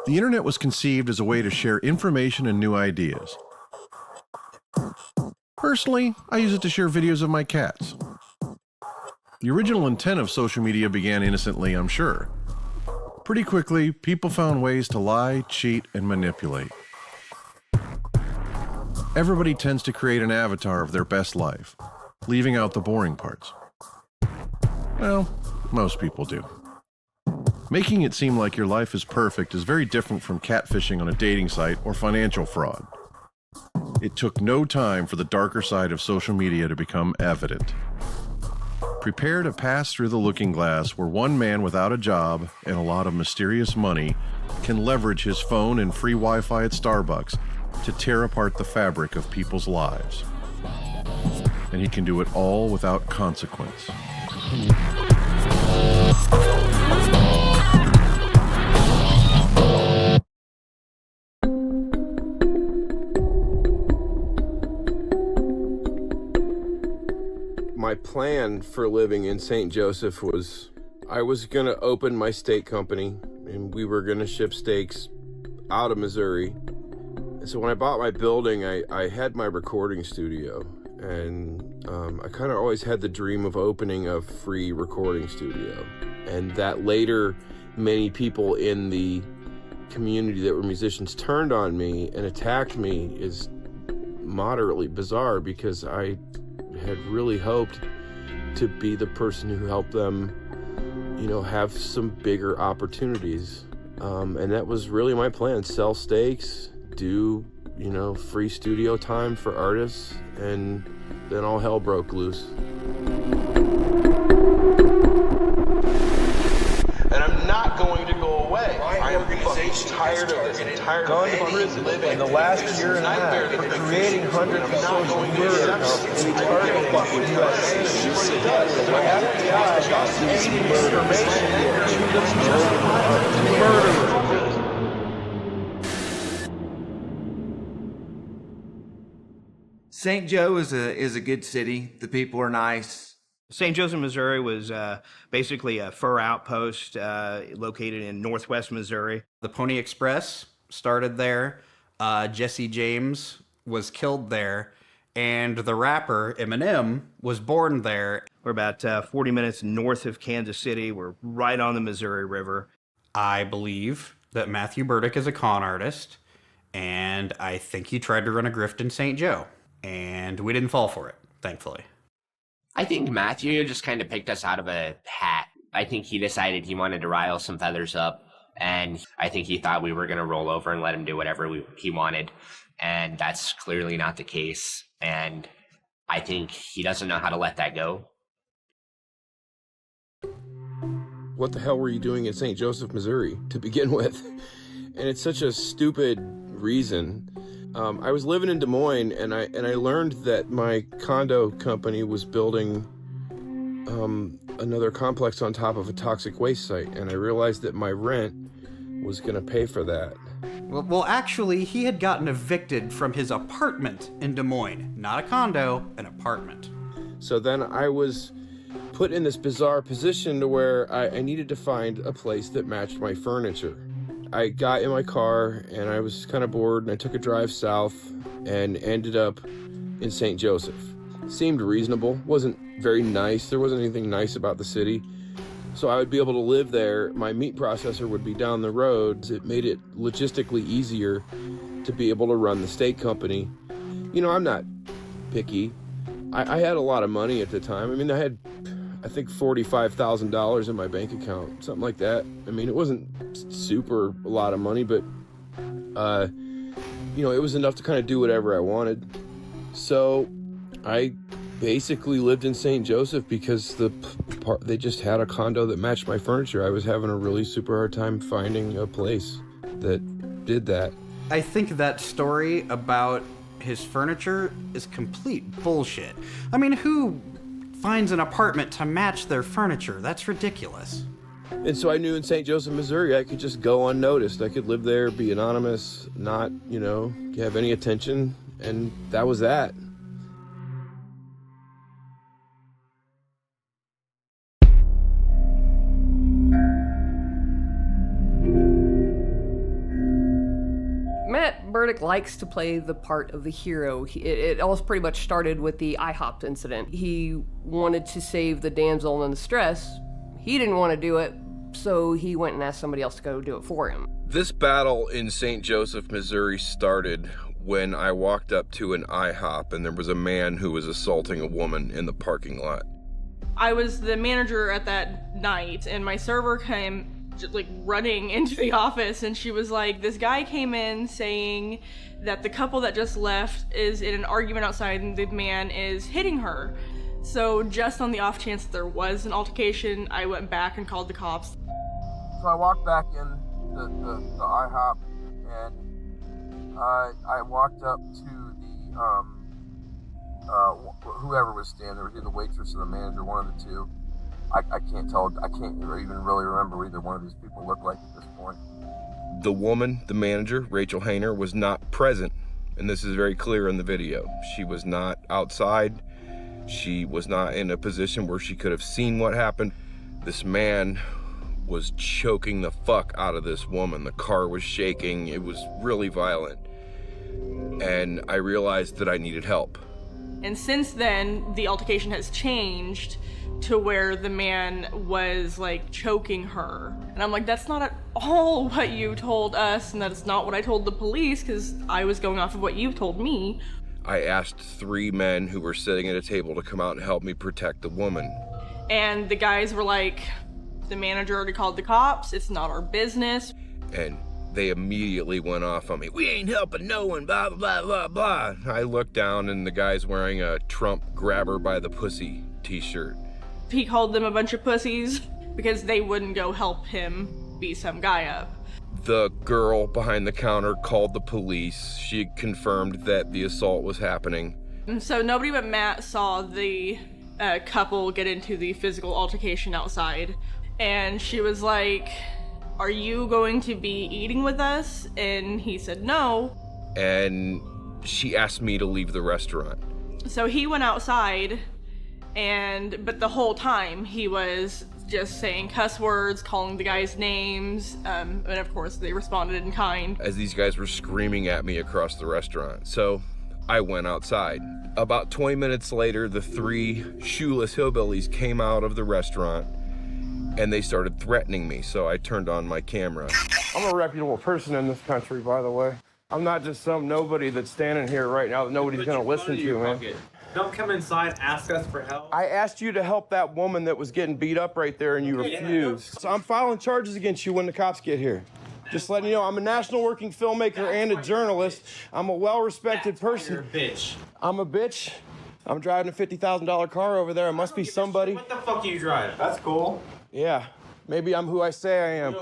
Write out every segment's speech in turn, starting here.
The internet was conceived as a way to share information and new ideas. Personally, I use it to share videos of my cats. The original intent of social media began innocently, I'm sure. Pretty quickly, people found ways to lie, cheat, and manipulate. Everybody tends to create an avatar of their best life, leaving out the boring parts. Well, most people do. Making it seem like your life is perfect is very different from catfishing on a dating site or financial fraud. It took no time for the darker side of social media to become evident. Prepare to pass through the looking glass where one man without a job and a lot of mysterious money can leverage his phone and free Wi-Fi at Starbucks to tear apart the fabric of people's lives. And he can do it all without consequence. My plan for living in St. Joseph was I was going to open my steak company, and we were going to ship steaks out of Missouri. And so when I bought my building, I had my recording studio, and I kind of always had the dream of opening a free recording studio. And that later, many people in the community that were musicians turned on me and attacked me is moderately bizarre, because I had really hoped to be the person who helped them, have some bigger opportunities. And that was really my plan: sell steaks, do, free studio time for artists, and then all hell broke loose. And I'm not going to go away. I am fucking tired of this. I'm tired of living in the last year and a half for creating hundreds of social media accounts and targeting St. Joe is a good city. The people are nice. St. Joseph, Missouri was basically a fur outpost located in northwest Missouri. The Pony Express started there. Jesse James was killed there. And the rapper Eminem was born there. We're about 40 minutes north of Kansas City. We're right on the Missouri River. I believe that Matthew Burdick is a con artist. And I think he tried to run a grift in St. Joe. And we didn't fall for it, thankfully. I think Matthew just kind of picked us out of a hat. I think he decided he wanted to rile some feathers up, and I think he thought we were going to roll over and let him do whatever he wanted, and that's clearly not the case, and I think he doesn't know how to let that go. What the hell were you doing in St. Joseph, Missouri, to begin with? And it's such a stupid reason. I was living in Des Moines, and I learned that my condo company was building another complex on top of a toxic waste site, and I realized that my rent was going to pay for that. Well, actually, he had gotten evicted from his apartment in Des Moines. Not a condo, an apartment. So then I was put in this bizarre position to where I needed to find a place that matched my furniture. I got in my car and I was kind of bored, and I took a drive south and ended up in St. Joseph. Seemed reasonable, wasn't very nice. There wasn't anything nice about the city. So I would be able to live there. My meat processor would be down the road. It made it logistically easier to be able to run the steak company. I'm not picky. I had a lot of money at the time. I mean, I had, I think, $45,000 in my bank account, something like that. I mean, it wasn't super a lot of money, but it was enough to kind of do whatever I wanted. So I basically lived in St. Joseph because they just had a condo that matched my furniture. I was having a really super hard time finding a place that did that. I think that story about his furniture is complete bullshit. I mean, who finds an apartment to match their furniture? That's ridiculous. And so I knew in St. Joseph, Missouri, I could just go unnoticed. I could live there, be anonymous, not, have any attention, and that was that. Rick likes to play the part of the hero. It all pretty much started with the IHOP incident. He wanted to save the damsel in distress. He didn't want to do it, so he went and asked somebody else to go do it for him. This battle in St. Joseph, Missouri started when I walked up to an IHOP and there was a man who was assaulting a woman in the parking lot. I was the manager at that night, and my server came just like running into the office, and she was like, this guy came in saying that the couple that just left is in an argument outside and the man is hitting her. So just on the off chance that there was an altercation, I went back and called the cops. So I walked back in the IHOP, and I walked up to the whoever was standing there, was either the waitress or the manager, one of the two. I can't tell, I can't even really remember what either one of these people looked like at this point. The woman, the manager, Rachel Hayner, was not present, and this is very clear in the video. She was not outside. She was not in a position where she could have seen what happened. This man was choking the fuck out of this woman. The car was shaking. It was really violent. And I realized that I needed help. And since then, the altercation has changed to where the man was like choking her. And I'm like, that's not at all what you told us, and that's not what I told the police, because I was going off of what you told me. I asked 3 men who were sitting at a table to come out and help me protect the woman. And the guys were like, the manager already called the cops, it's not our business. And they immediately went off on me. We ain't helping no one, blah, blah, blah, blah. I looked down and the guy's wearing a Trump grabber by the pussy t-shirt. He called them a bunch of pussies because they wouldn't go help him beat some guy up. The girl behind the counter called the police. She confirmed that the assault was happening. And so nobody but Matt saw the couple get into the physical altercation outside. And she was like, are you going to be eating with us? And he said no. And she asked me to leave the restaurant. So he went outside, but the whole time he was just saying cuss words, calling the guys names, and of course they responded in kind. As these guys were screaming at me across the restaurant. So I went outside. About 20 minutes later, the 3 shoeless hillbillies came out of the restaurant and they started threatening me, so I turned on my camera. I'm a reputable person in this country, by the way. I'm not just some nobody that's standing here right now that nobody's gonna listen to, man. Don't come inside, ask us for help. I asked you to help that woman that was getting beat up right there and you refused. So I'm filing charges against you when the cops get here. Just letting you know, I'm a national working filmmaker and a journalist. I'm a well-respected person. You're a bitch. I'm a bitch. I'm driving a $50,000 car over there. It must be somebody. What the fuck do you drive? That's cool. Yeah, maybe I'm who I say I am.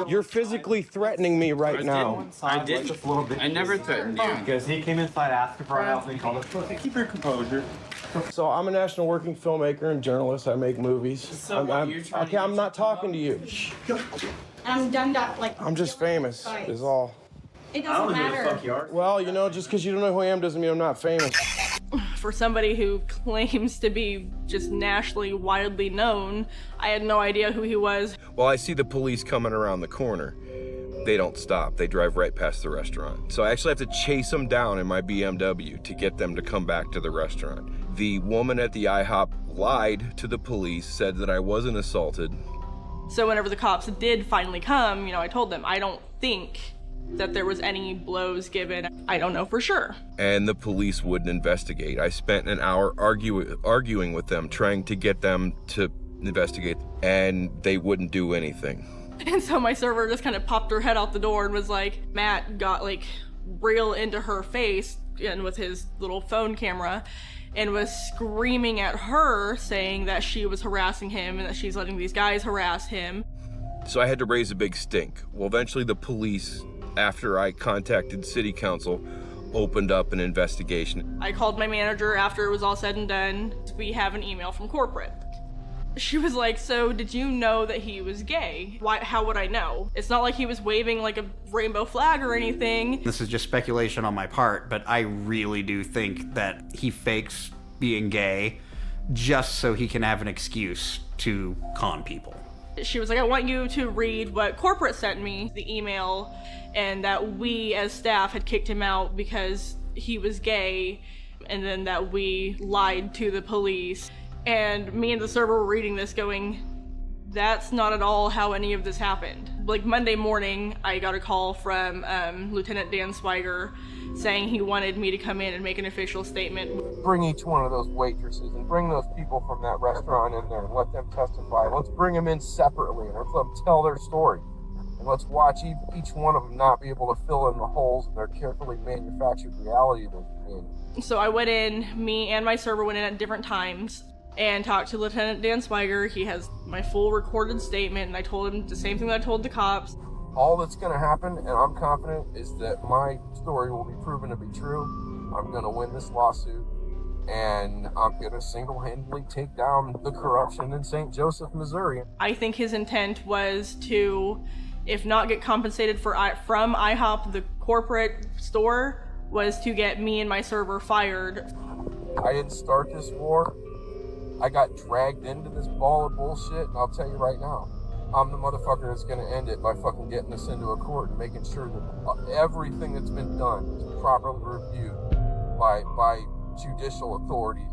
You're physically threatening me right now. I did. Just a little bit. I never threatened you. Because he came inside asking for help and he called us pussy. Keep your composure. So I'm a national working filmmaker and journalist. I make movies. So I'm not talking to you. I'm done that, like... I'm just famous, is all. It doesn't matter. Well, you know, just because you don't know who I am doesn't mean I'm not famous. For somebody who claims to be just nationally widely known, I had no idea who he was. Well, I see the police coming around the corner. They don't stop. They drive right past the restaurant. So I actually have to chase them down in my BMW to get them to come back to the restaurant. The woman at the IHOP lied to the police, said that I wasn't assaulted. So whenever the cops did finally come, I told them, I don't think that there was any blows given. I don't know for sure. And the police wouldn't investigate. I spent an hour arguing with them, trying to get them to investigate, and they wouldn't do anything. And so my server just kind of popped her head out the door and was like, Matt got like real into her face and with his little phone camera and was screaming at her, saying that she was harassing him and that she's letting these guys harass him. So I had to raise a big stink. Well, eventually the police, after I contacted city council, opened up an investigation. I called my manager after it was all said and done. We have an email from corporate. She was like, so did you know that he was gay? How would I know? It's not like he was waving like a rainbow flag or anything. This is just speculation on my part, but I really do think that he fakes being gay just so he can have an excuse to con people. She was like, I want you to read what corporate sent me, the email, and that we as staff had kicked him out because he was gay, and then that we lied to the police. And me and the server were reading this going, that's not at all how any of this happened. Like Monday morning, I got a call from Lieutenant Dan Swiger saying he wanted me to come in and make an official statement. Bring each one of those waitresses and bring those people from that restaurant in there and let them testify. Let's bring them in separately and let's let them tell their story. And let's watch each one of them not be able to fill in the holes in their carefully manufactured reality they're in. So I went in, me and my server went in at different times and talked to Lieutenant Dan Swiger. He has my full recorded statement, and I told him the same thing that I told the cops. All that's going to happen, and I'm confident, is that my story will be proven to be true. I'm going to win this lawsuit, and I'm going to single-handedly take down the corruption in St. Joseph, Missouri. I think his intent was to, if not get compensated from IHOP, the corporate store, was to get me and my server fired. I didn't start this war. I got dragged into this ball of bullshit, and I'll tell you right now, I'm the motherfucker that's going to end it by fucking getting us into a court and making sure that everything that's been done is properly reviewed by judicial authorities.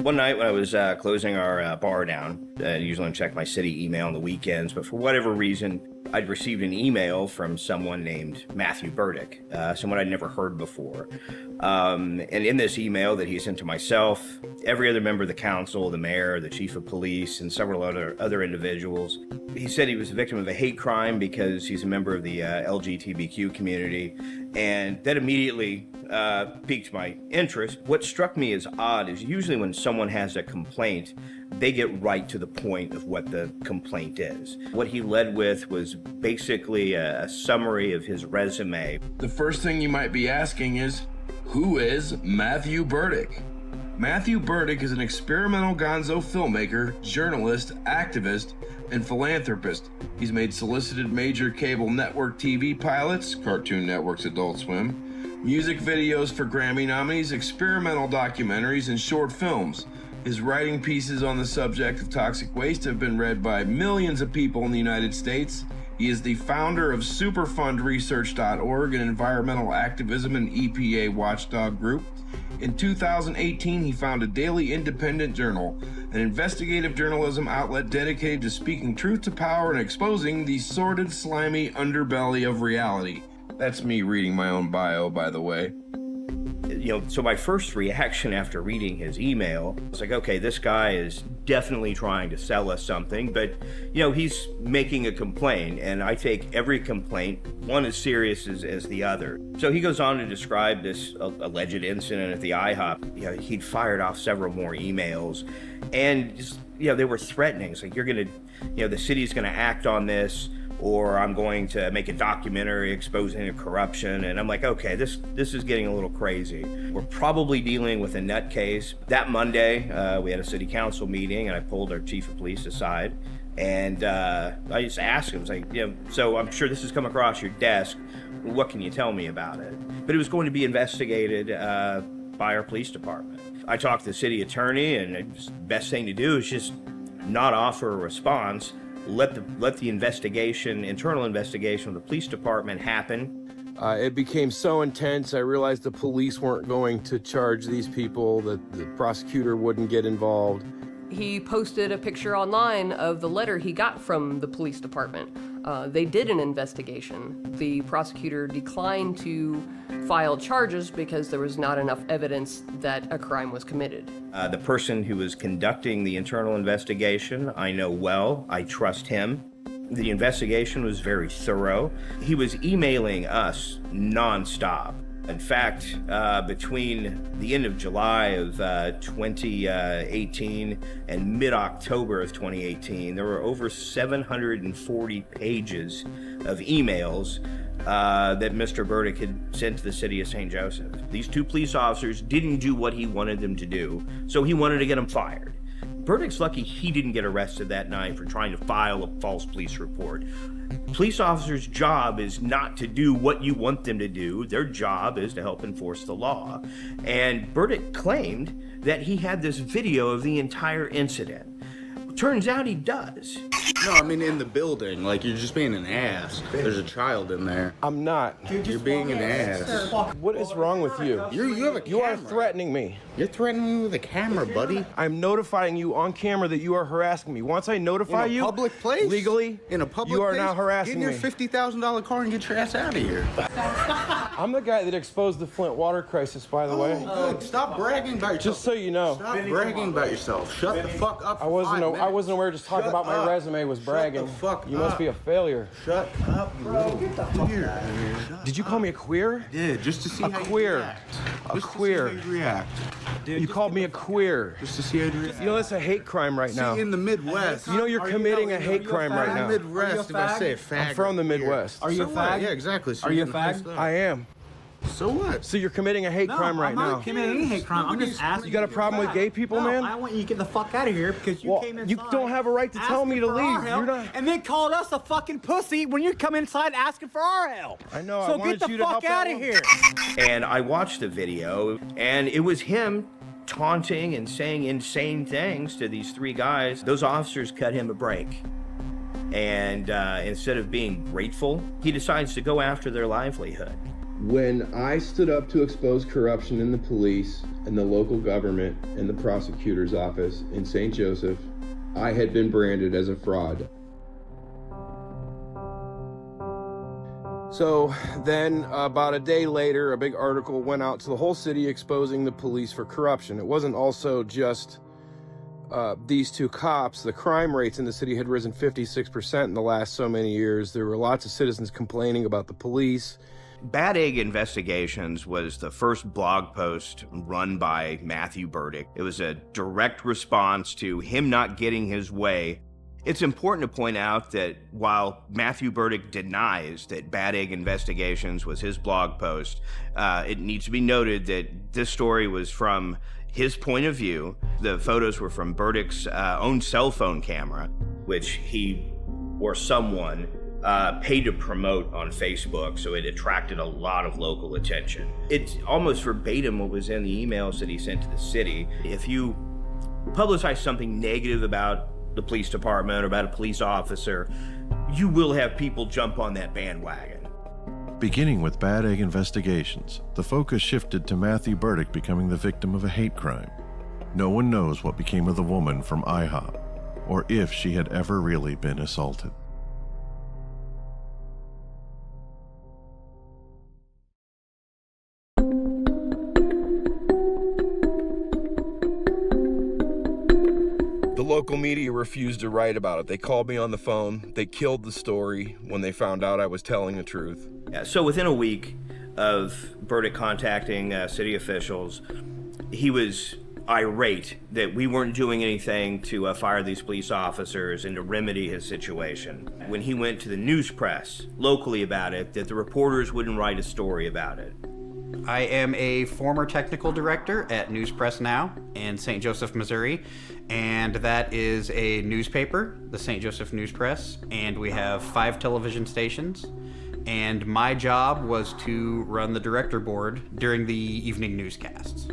One night when I was closing our bar down, I usually check my city email on the weekends, but for whatever reason, I'd received an email from someone named Matthew Burdick, someone I'd never heard before. And in this email that he sent to myself, every other member of the council, the mayor, the chief of police, and several other individuals, he said he was a victim of a hate crime because he's a member of the LGBTQ community, and that immediately piqued my interest. What struck me as odd is usually when someone has a complaint, they get right to the point of what the complaint is. What he led with was basically a summary of his resume. The first thing you might be asking is, who is Matthew Burdick? Matthew Burdick is an experimental gonzo filmmaker, journalist, activist, and philanthropist. He's made solicited major cable network TV pilots, Cartoon Network's Adult Swim, music videos for Grammy nominees, experimental documentaries, and short films. His writing pieces on the subject of toxic waste have been read by millions of people in the United States. He is the founder of SuperfundResearch.org, an environmental activism and EPA watchdog group. In 2018, he founded Daily Independent Journal, an investigative journalism outlet dedicated to speaking truth to power and exposing the sordid, slimy underbelly of reality. That's me reading my own bio, by the way. So my first reaction after reading his email was like, okay, this guy is definitely trying to sell us something, but, he's making a complaint, and I take every complaint, one as serious as the other. So he goes on to describe this alleged incident at the IHOP. He'd fired off several more emails, and just, they were threatening. It's like, you're going to, the city's going to act on this, or I'm going to make a documentary exposing the corruption. And I'm like, okay, this is getting a little crazy. We're probably dealing with a nutcase. That Monday, we had a city council meeting, and I pulled our chief of police aside, and I just asked him, I was like, so I'm sure this has come across your desk. What can you tell me about it? But it was going to be investigated by our police department. I talked to the city attorney, and the best thing to do is just not offer a response. Let the internal investigation of the police department happen. It became so intense, I realized the police weren't going to charge these people, that the prosecutor wouldn't get involved. He posted a picture online of the letter he got from the police department. They did an investigation. The prosecutor declined to file charges because there was not enough evidence that a crime was committed. The person who was conducting the internal investigation, I know well. I trust him. The investigation was very thorough. He was emailing us nonstop. In fact, between the end of July of 2018 and mid-October of 2018, there were over 740 pages of emails that Mr. Burdick had sent to the city of St. Joseph. These two police officers didn't do what he wanted them to do, so he wanted to get them fired. Burdick's lucky he didn't get arrested that night for trying to file a false police report. Police officers' job is not to do what you want them to do. Their job is to help enforce the law. And Burdick claimed that he had this video of the entire incident. Turns out he does. No, I mean in the building. Like, you're just being an ass. There's a child in there. I'm not. You're being an ass. What is wrong with you? You have a camera. You are threatening me. You're threatening me with a camera, buddy. I'm notifying you on camera that you are harassing me. Once I notify you, in a public place, legally, in a public you are place, now harassing get me. in your $50,000 car and get your ass out of here. I'm the guy that exposed the Flint water crisis, by the way. Good. Stop bragging about yourself. Just so you know. Stop bragging about yourself. Shut the fuck up. I wasn't aware. Just talking about my resume was bragging. Shut the fuck You must be a failure. Shut up, you little queer. Did you call me a queer? Yeah, just to see a how queer. you react. A queer. To see how you react. Dude, you called me a queer. Just to see how you react. You know that's a hate crime right now. See, in the Midwest. You know you're committing a hate crime right now. In the Midwest, if I say a fag. I'm from the Midwest. Are you a fag? Yeah, exactly. So are you a fag? I am. So what? So you're committing a hate crime right now. I'm not committing any hate crime. I'm just asking. You got a problem with gay people, man? I want you to get the fuck out of here because you came inside. You don't have a right to tell me to leave. You're not. And then called us a fucking pussy when you come inside asking for our help. I know. So get the fuck out of here. And I watched the video, and it was him taunting and saying insane things to these three guys. Those officers cut him a break. And instead of being grateful, he decides to go after their livelihood. When I stood up to expose corruption in the police and the local government and the prosecutor's office in St. Joseph, I had been branded as a fraud. So then, about a day later, a big article went out to the whole city exposing the police for corruption. It wasn't also just these two cops. The crime rates in the city had risen 56% in the last so many years. There were lots of citizens complaining about the police. Bad Egg Investigations was the first blog post run by Matthew Burdick. It was a direct response to him not getting his way. It's important to point out that while Matthew Burdick denies that Bad Egg Investigations was his blog post, it needs to be noted that this story was from his point of view. The photos were from Burdick's own cell phone camera, which he or someone paid to promote on Facebook, so it attracted a lot of local attention. It's almost verbatim what was in the emails that he sent to the city. If you publicize something negative about the police department or about a police officer, you will have people jump on that bandwagon. Beginning with Bad Egg Investigations, the focus shifted to Matthew Burdick becoming the victim of a hate crime. No one knows what became of the woman from IHOP, or if she had ever really been assaulted. The local media refused to write about it. They called me on the phone. They killed the story when they found out I was telling the truth. Yeah, so within a week of Burdick contacting city officials, he was irate that we weren't doing anything to fire these police officers and to remedy his situation. When he went to the news press locally about it, that the reporters wouldn't write a story about it. I am a former technical director at News Press Now in St. Joseph, Missouri, and that is a newspaper, the St. Joseph News Press, and we have 5 television stations, and my job was to run the director board during the evening newscasts.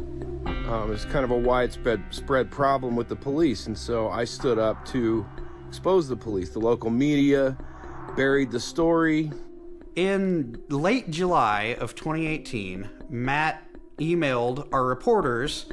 It's kind of a widespread problem with the police, and so I stood up to expose the police. The local media buried the story. In late July of 2018, Matt emailed our reporters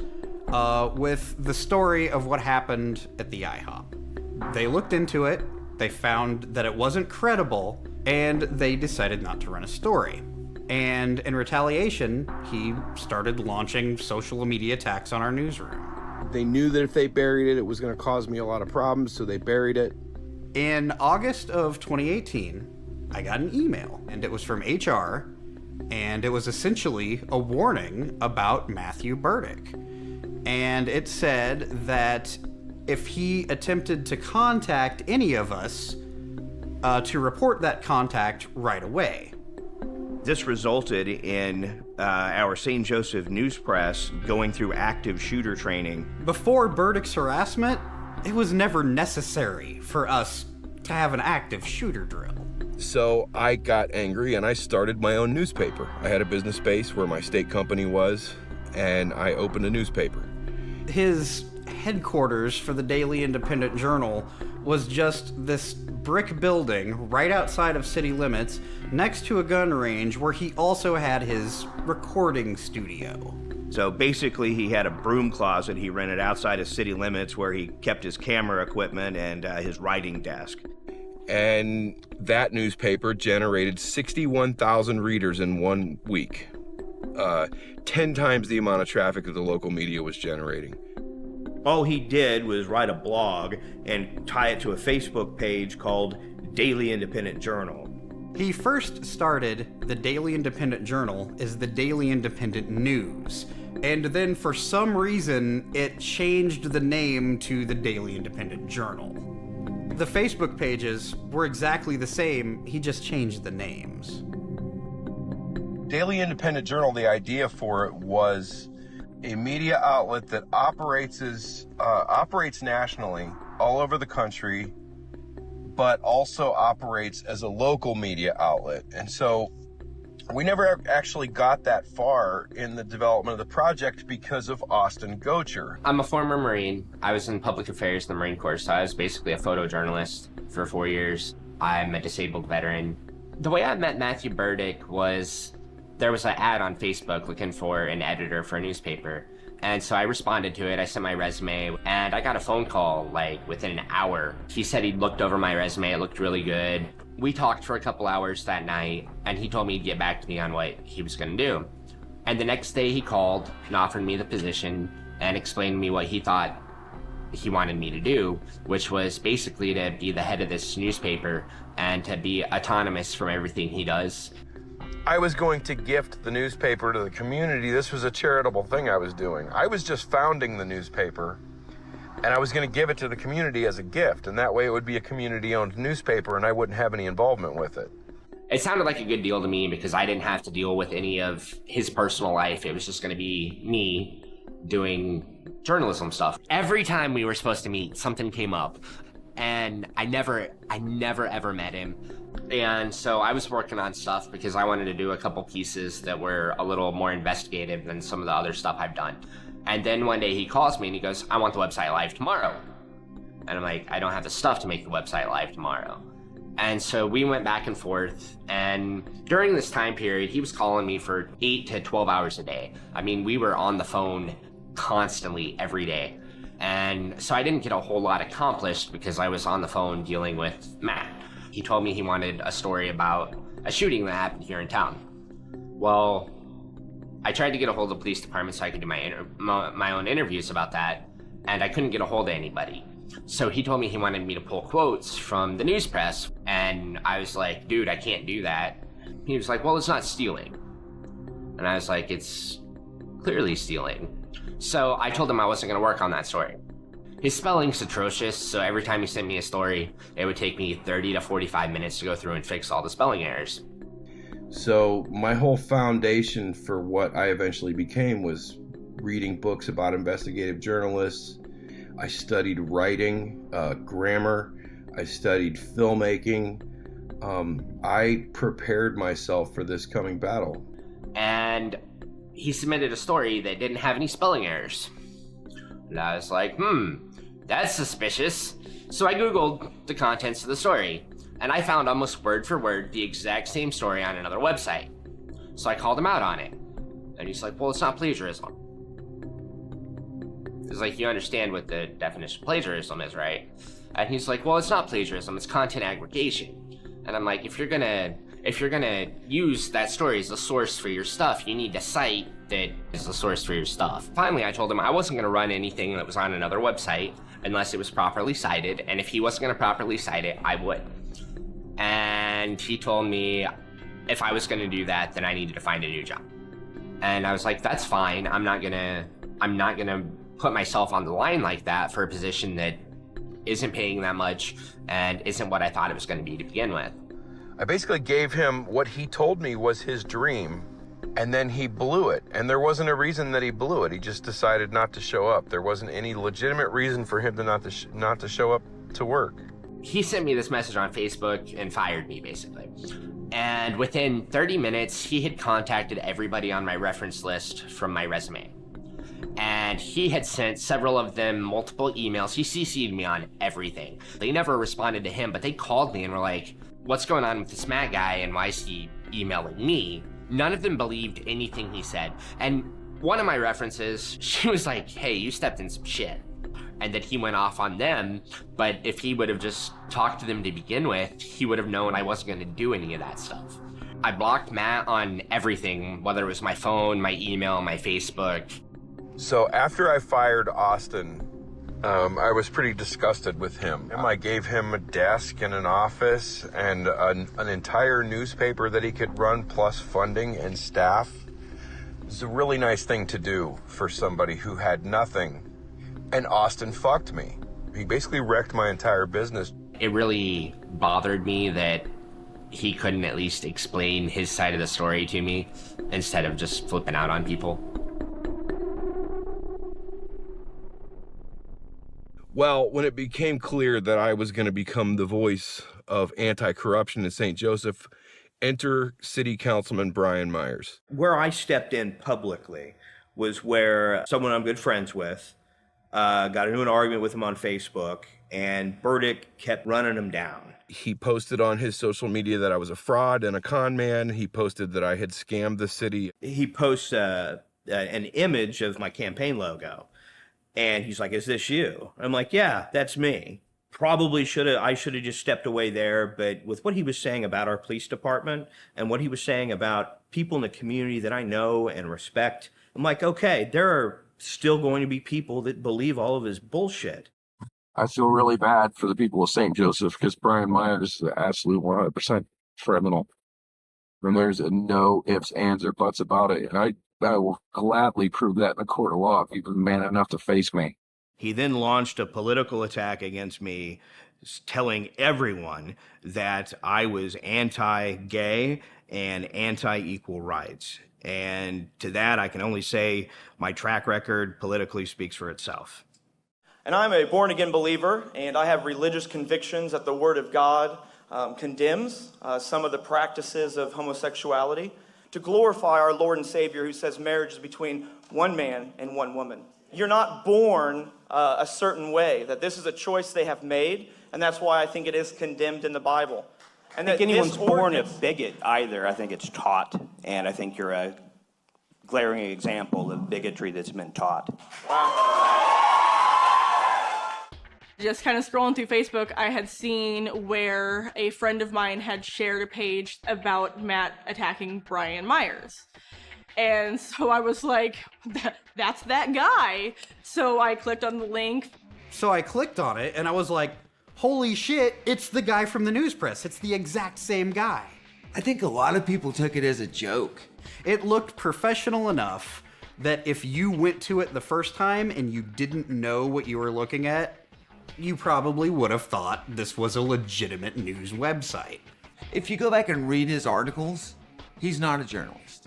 with the story of what happened at the IHOP. They looked into it, they found that it wasn't credible, and they decided not to run a story. And in retaliation, he started launching social media attacks on our newsroom. They knew that if they buried it, it was going to cause me a lot of problems, so they buried it. In August of 2018, I got an email, and it was from HR, and it was essentially a warning about Matthew Burdick. And it said that if he attempted to contact any of us, to report that contact right away. This resulted in our St. Joseph News Press going through active shooter training. Before Burdick's harassment, it was never necessary for us to have an active shooter drill. So I got angry and I started my own newspaper. I had a business base where my state company was, and I opened a newspaper. His headquarters for the Daily Independent Journal was just this brick building right outside of city limits next to a gun range where he also had his recording studio. So basically, he had a broom closet he rented outside of city limits where he kept his camera equipment and his writing desk. And that newspaper generated 61,000 readers in 1 week. 10 times the amount of traffic that the local media was generating. All he did was write a blog and tie it to a Facebook page called Daily Independent Journal. He first started the Daily Independent Journal as the Daily Independent News, and then for some reason it changed the name to the Daily Independent Journal. The Facebook pages were exactly the same, he just changed the names. Daily Independent Journal, the idea for it was a media outlet that operates nationally, all over the country, but also operates as a local media outlet. And so we never actually got that far in the development of the project because of Austin Gocher. I'm a former Marine. I was in public affairs in the Marine Corps, so I was basically a photojournalist for 4 years. I'm a disabled veteran. The way I met Matthew Burdick was there was an ad on Facebook looking for an editor for a newspaper. And so I responded to it, I sent my resume, and I got a phone call like within an hour. He said he'd looked over my resume, it looked really good. We talked for a couple hours that night, and he told me he'd get back to me on what he was gonna do. And the next day he called and offered me the position and explained to me what he thought he wanted me to do, which was basically to be the head of this newspaper and to be autonomous from everything he does. I was going to gift the newspaper to the community. This was a charitable thing I was doing. I was just founding the newspaper, and I was going to give it to the community as a gift, and that way it would be a community-owned newspaper, and I wouldn't have any involvement with it. It sounded like a good deal to me because I didn't have to deal with any of his personal life. It was just going to be me doing journalism stuff. Every time we were supposed to meet, something came up, and I never ever met him. And so I was working on stuff because I wanted to do a couple pieces that were a little more investigative than some of the other stuff I've done. And then one day he calls me and he goes, I want the website live tomorrow. And I'm like, I don't have the stuff to make the website live tomorrow. And so we went back and forth, and during this time period, he was calling me for 8 to 12 hours a day. I mean, we were on the phone constantly every day. And so I didn't get a whole lot accomplished because I was on the phone dealing with Matt. He told me he wanted a story about a shooting that happened here in town. Well, I tried to get a hold of the police department so I could do my own interviews about that, and I couldn't get a hold of anybody. So he told me he wanted me to pull quotes from the news press, and I was like, dude, I can't do that. He was like, well, it's not stealing. And I was like, it's clearly stealing. So I told him I wasn't gonna work on that story. His spelling's atrocious, so every time he sent me a story, it would take me 30 to 45 minutes to go through and fix all the spelling errors. So my whole foundation for what I eventually became was reading books about investigative journalists. I studied writing, grammar. I studied filmmaking. I prepared myself for this coming battle. And he submitted a story that didn't have any spelling errors. And I was like, that's suspicious. So I Googled the contents of the story, and I found almost word for word the exact same story on another website. So I called him out on it. And he's like, well, it's not plagiarism. It's like, you understand what the definition of plagiarism is, right? And he's like, well, it's not plagiarism, it's content aggregation. And I'm like, if you're gonna use that story as a source for your stuff, you need to cite that as a source for your stuff. Finally, I told him I wasn't gonna run anything that was on another website unless it was properly cited, and if he wasn't gonna properly cite it, I would. And he told me if I was gonna do that, then I needed to find a new job. And I was like, that's fine. I'm not gonna put myself on the line like that for a position that isn't paying that much and isn't what I thought it was gonna be to begin with. I basically gave him what he told me was his dream, And then he blew it. And there wasn't a reason that he blew it. He just decided not to show up. There wasn't any legitimate reason for him to not to show up to work. He sent me this message on Facebook and fired me, basically. And within 30 minutes, he had contacted everybody on my reference list from my resume. And he had sent several of them multiple emails. He CC'd me on everything. They never responded to him, but they called me and were like, what's going on with this Matt guy and why is he emailing me? None of them believed anything he said. And one of my references, she was like, hey, you stepped in some shit. And that he went off on them, but if he would have just talked to them to begin with, he would have known I wasn't gonna do any of that stuff. I blocked Matt on everything, whether it was my phone, my email, my Facebook. So after I fired Austin, I was pretty disgusted with him. I gave him a desk and an office and an entire newspaper that he could run, plus funding and staff. It's a really nice thing to do for somebody who had nothing. And Austin fucked me. He basically wrecked my entire business. It really bothered me that he couldn't at least explain his side of the story to me instead of just flipping out on people. Well, when it became clear that I was going to become the voice of anti-corruption in St. Joseph, enter City Councilman Brian Myers. Where I stepped in publicly was where someone I'm good friends with got into an argument with him on Facebook, and Burdick kept running him down. He posted on his social media that I was a fraud and a con man. He posted that I had scammed the city. He posts an image of my campaign logo, and he's like, is this you? I'm like, yeah, that's me. Probably I should have just stepped away there, but with what he was saying about our police department and what he was saying about people in the community that I know and respect, I'm like, okay, there are still going to be people that believe all of his bullshit. I feel really bad for the people of St. Joseph because Brian Myers is the absolute 100% criminal. And there's no ifs, ands, or buts about it. And I will gladly prove that in a court of law if he was man enough to face me. He then launched a political attack against me, telling everyone that I was anti-gay and anti-equal rights. And to that, I can only say my track record politically speaks for itself. And I'm a born-again believer, and I have religious convictions that the Word of God condemns some of the practices of homosexuality to glorify our Lord and Savior, who says marriage is between one man and one woman. You're not born a certain way, that this is a choice they have made, and that's why I think it is condemned in the Bible. I think anyone's born a bigot either. I think it's taught, and I think you're a glaring example of bigotry that's been taught. Just kind of scrolling through Facebook, I had seen where a friend of mine had shared a page about Matt attacking Brian Myers. And so I was like, that's that guy. So I clicked on the link. So I clicked on it and I was like, holy shit, it's the guy from the news press. It's the exact same guy. I think a lot of people took it as a joke. It looked professional enough that if you went to it the first time and you didn't know what you were looking at, you probably would have thought this was a legitimate news website. If you go back and read his articles, he's not a journalist.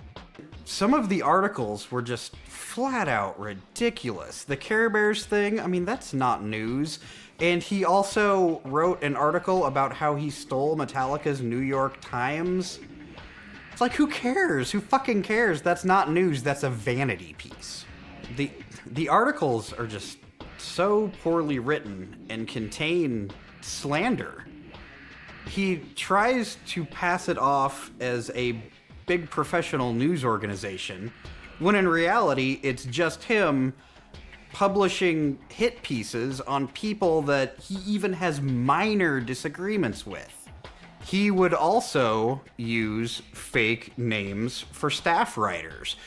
Some of the articles were just flat out ridiculous. The Care Bears thing, I mean, that's not news. And he also wrote an article about how he stole Metallica's New York Times. It's like, who cares? Who fucking cares? That's not news. That's a vanity piece. The articles are just so poorly written and contain slander. He tries to pass it off as a big professional news organization, when in reality, it's just him publishing hit pieces on people that he even has minor disagreements with. He would also use fake names for staff writers.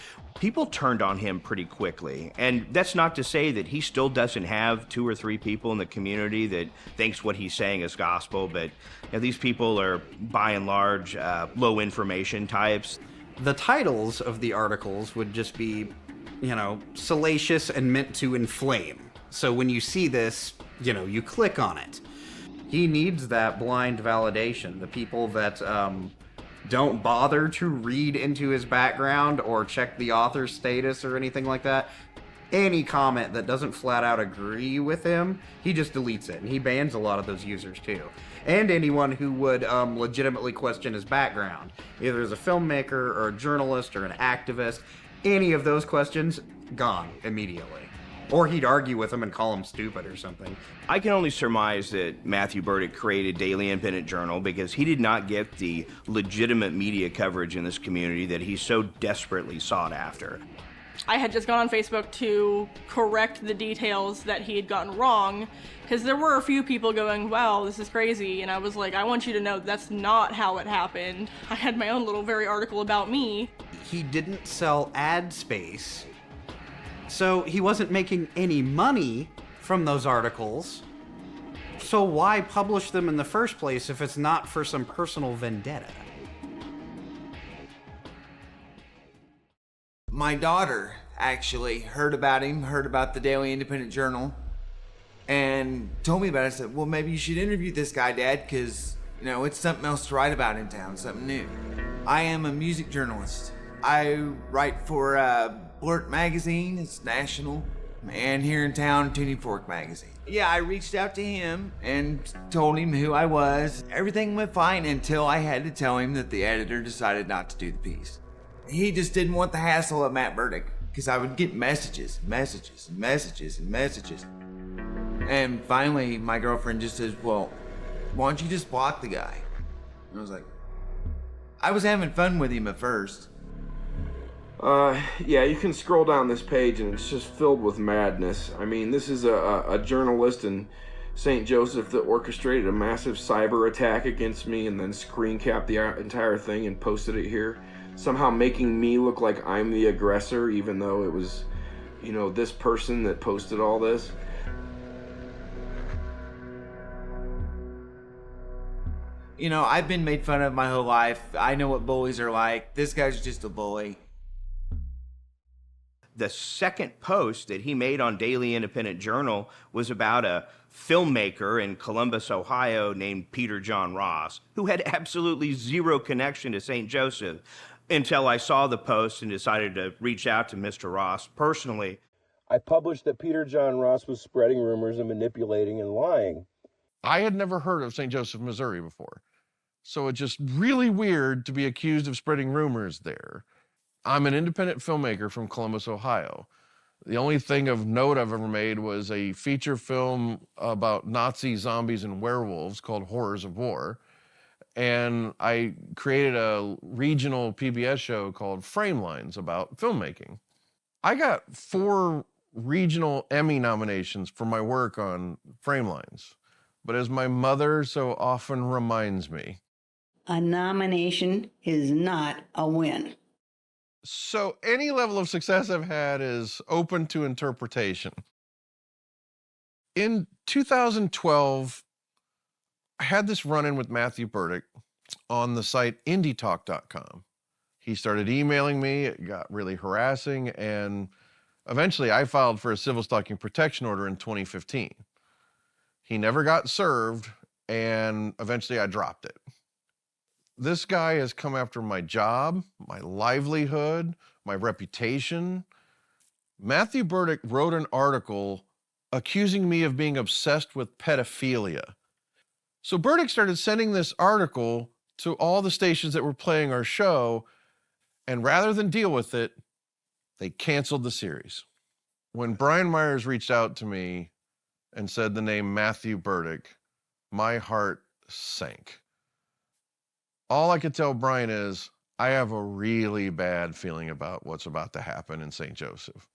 People turned on him pretty quickly, and that's not to say that he still doesn't have 2 or 3 people in the community that thinks what he's saying is gospel, but you know, these people are by and large low information types. The titles of the articles would just be, you know, salacious and meant to inflame. So when you see this, you know, you click on it. He needs that blind validation, the people that don't bother to read into his background or check the author's status or anything like that. Any comment that doesn't flat out agree with him, he just deletes it, and he bans a lot of those users too. And anyone who would legitimately question his background, either as a filmmaker or a journalist or an activist, any of those questions, gone immediately. Or he'd argue with him and call him stupid or something. I can only surmise that Matthew Burdick created Daily Independent Journal because he did not get the legitimate media coverage in this community that he so desperately sought after. I had just gone on Facebook to correct the details that he had gotten wrong, because there were a few people going, wow, this is crazy, and I was like, I want you to know that's not how it happened. I had my own little very article about me. He didn't sell ad space, so he wasn't making any money from those articles. So why publish them in the first place if it's not for some personal vendetta? My daughter actually heard about him, heard about the Daily Independent Journal, and told me about it. I said, well, maybe you should interview this guy, Dad, because, you know, it's something else to write about in town, something new. I am a music journalist. I write for Blurt Magazine, it's national, and here in town, Tuning Fork Magazine. Yeah, I reached out to him and told him who I was. Everything went fine until I had to tell him that the editor decided not to do the piece. He just didn't want the hassle of Matt Burdick, because I would get messages. And finally, my girlfriend just says, well, why don't you just block the guy? And I was like, I was having fun with him at first. Yeah, you can scroll down this page and it's just filled with madness. I mean, this is a journalist in St. Joseph that orchestrated a massive cyber attack against me and then screen capped the entire thing and posted it here. Somehow making me look like I'm the aggressor, even though it was, you know, this person that posted all this. You know, I've been made fun of my whole life. I know what bullies are like. This guy's just a bully. The second post that he made on Daily Independent Journal was about a filmmaker in Columbus, Ohio named Peter John Ross, who had absolutely zero connection to St. Joseph until I saw the post and decided to reach out to Mr. Ross personally. I published that Peter John Ross was spreading rumors and manipulating and lying. I had never heard of St. Joseph, Missouri before. So it's just really weird to be accused of spreading rumors there. I'm an independent filmmaker from Columbus, Ohio. The only thing of note I've ever made was a feature film about Nazi zombies and werewolves called Horrors of War. And I created a regional PBS show called Framelines about filmmaking. I got 4 regional Emmy nominations for my work on Framelines. But as my mother so often reminds me, a nomination is not a win. So any level of success I've had is open to interpretation. In 2012, I had this run-in with Matthew Burdick on the site indietalk.com. He started emailing me, it got really harassing, and eventually I filed for a civil stalking protection order in 2015. He never got served, and eventually I dropped it. This guy has come after my job, my livelihood, my reputation. Matthew Burdick wrote an article accusing me of being obsessed with pedophilia. So Burdick started sending this article to all the stations that were playing our show, and rather than deal with it, they canceled the series. When Brian Myers reached out to me and said the name Matthew Burdick, my heart sank. All I could tell Brian is, I have a really bad feeling about what's about to happen in St. Joseph.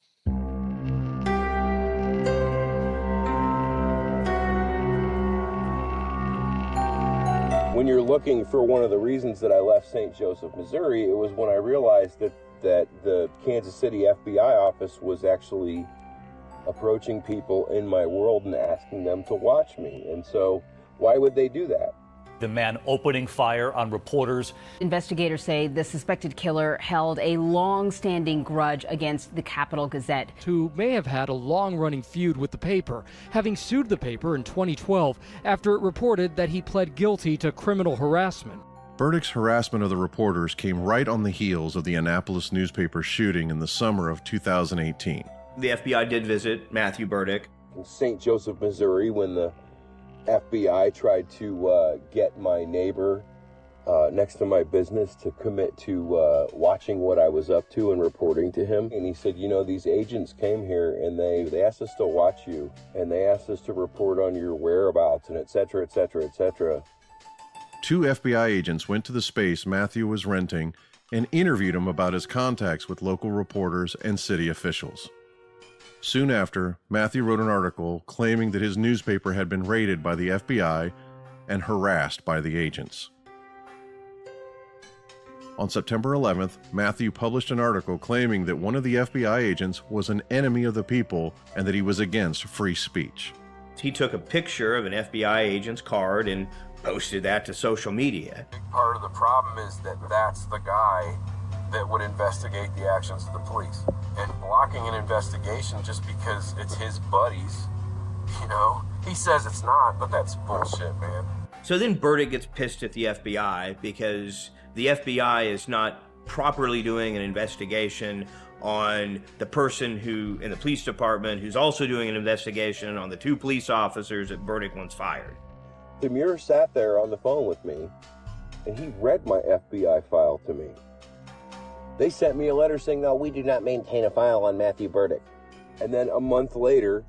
When you're looking for one of the reasons that I left St. Joseph, Missouri, it was when I realized that the Kansas City FBI office was actually approaching people in my world and asking them to watch me. And so why would they do that? The man opening fire on reporters. Investigators say the suspected killer held a long-standing grudge against the Capital Gazette, who may have had a long-running feud with the paper, having sued the paper in 2012 after it reported that he pled guilty to criminal harassment. Burdick's harassment of the reporters came right on the heels of the Annapolis newspaper shooting in the summer of 2018. The FBI did visit Matthew Burdick. In St. Joseph, Missouri, when the FBI tried to get my neighbor next to my business to commit to watching what I was up to and reporting to him. And he said, you know, these agents came here and they asked us to watch you and they asked us to report on your whereabouts and et cetera, et cetera, et cetera. 2 FBI agents went to the space Matthew was renting and interviewed him about his contacts with local reporters and city officials. Soon after, Matthew wrote an article claiming that his newspaper had been raided by the FBI and harassed by the agents. On September 11th, Matthew published an article claiming that one of the FBI agents was an enemy of the people and that he was against free speech. He took a picture of an FBI agent's card and posted that to social media. Part of the problem is that that's the guy that would investigate the actions of the police. And blocking an investigation just because it's his buddies, you know, he says it's not, but that's bullshit, man. So then Burdick gets pissed at the FBI because the FBI is not properly doing an investigation on the person who, in the police department, who's also doing an investigation on the 2 police officers that Burdick once fired. Demure sat there on the phone with me, and he read my FBI file to me. They sent me a letter saying, no, we do not maintain a file on Matthew Burdick. And then a month later,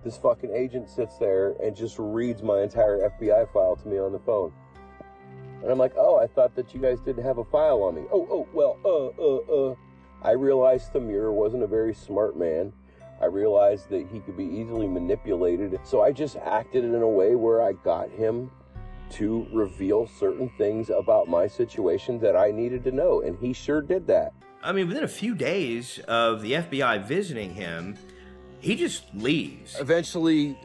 this fucking agent sits there and just reads my entire FBI file to me on the phone. And I'm like, oh, I thought that you guys didn't have a file on me. I realized Demure wasn't a very smart man. I realized that he could be easily manipulated. So I just acted in a way where I got him to reveal certain things about my situation that I needed to know. And he sure did that. I mean, within a few days of the FBI visiting him, he just leaves. Eventually,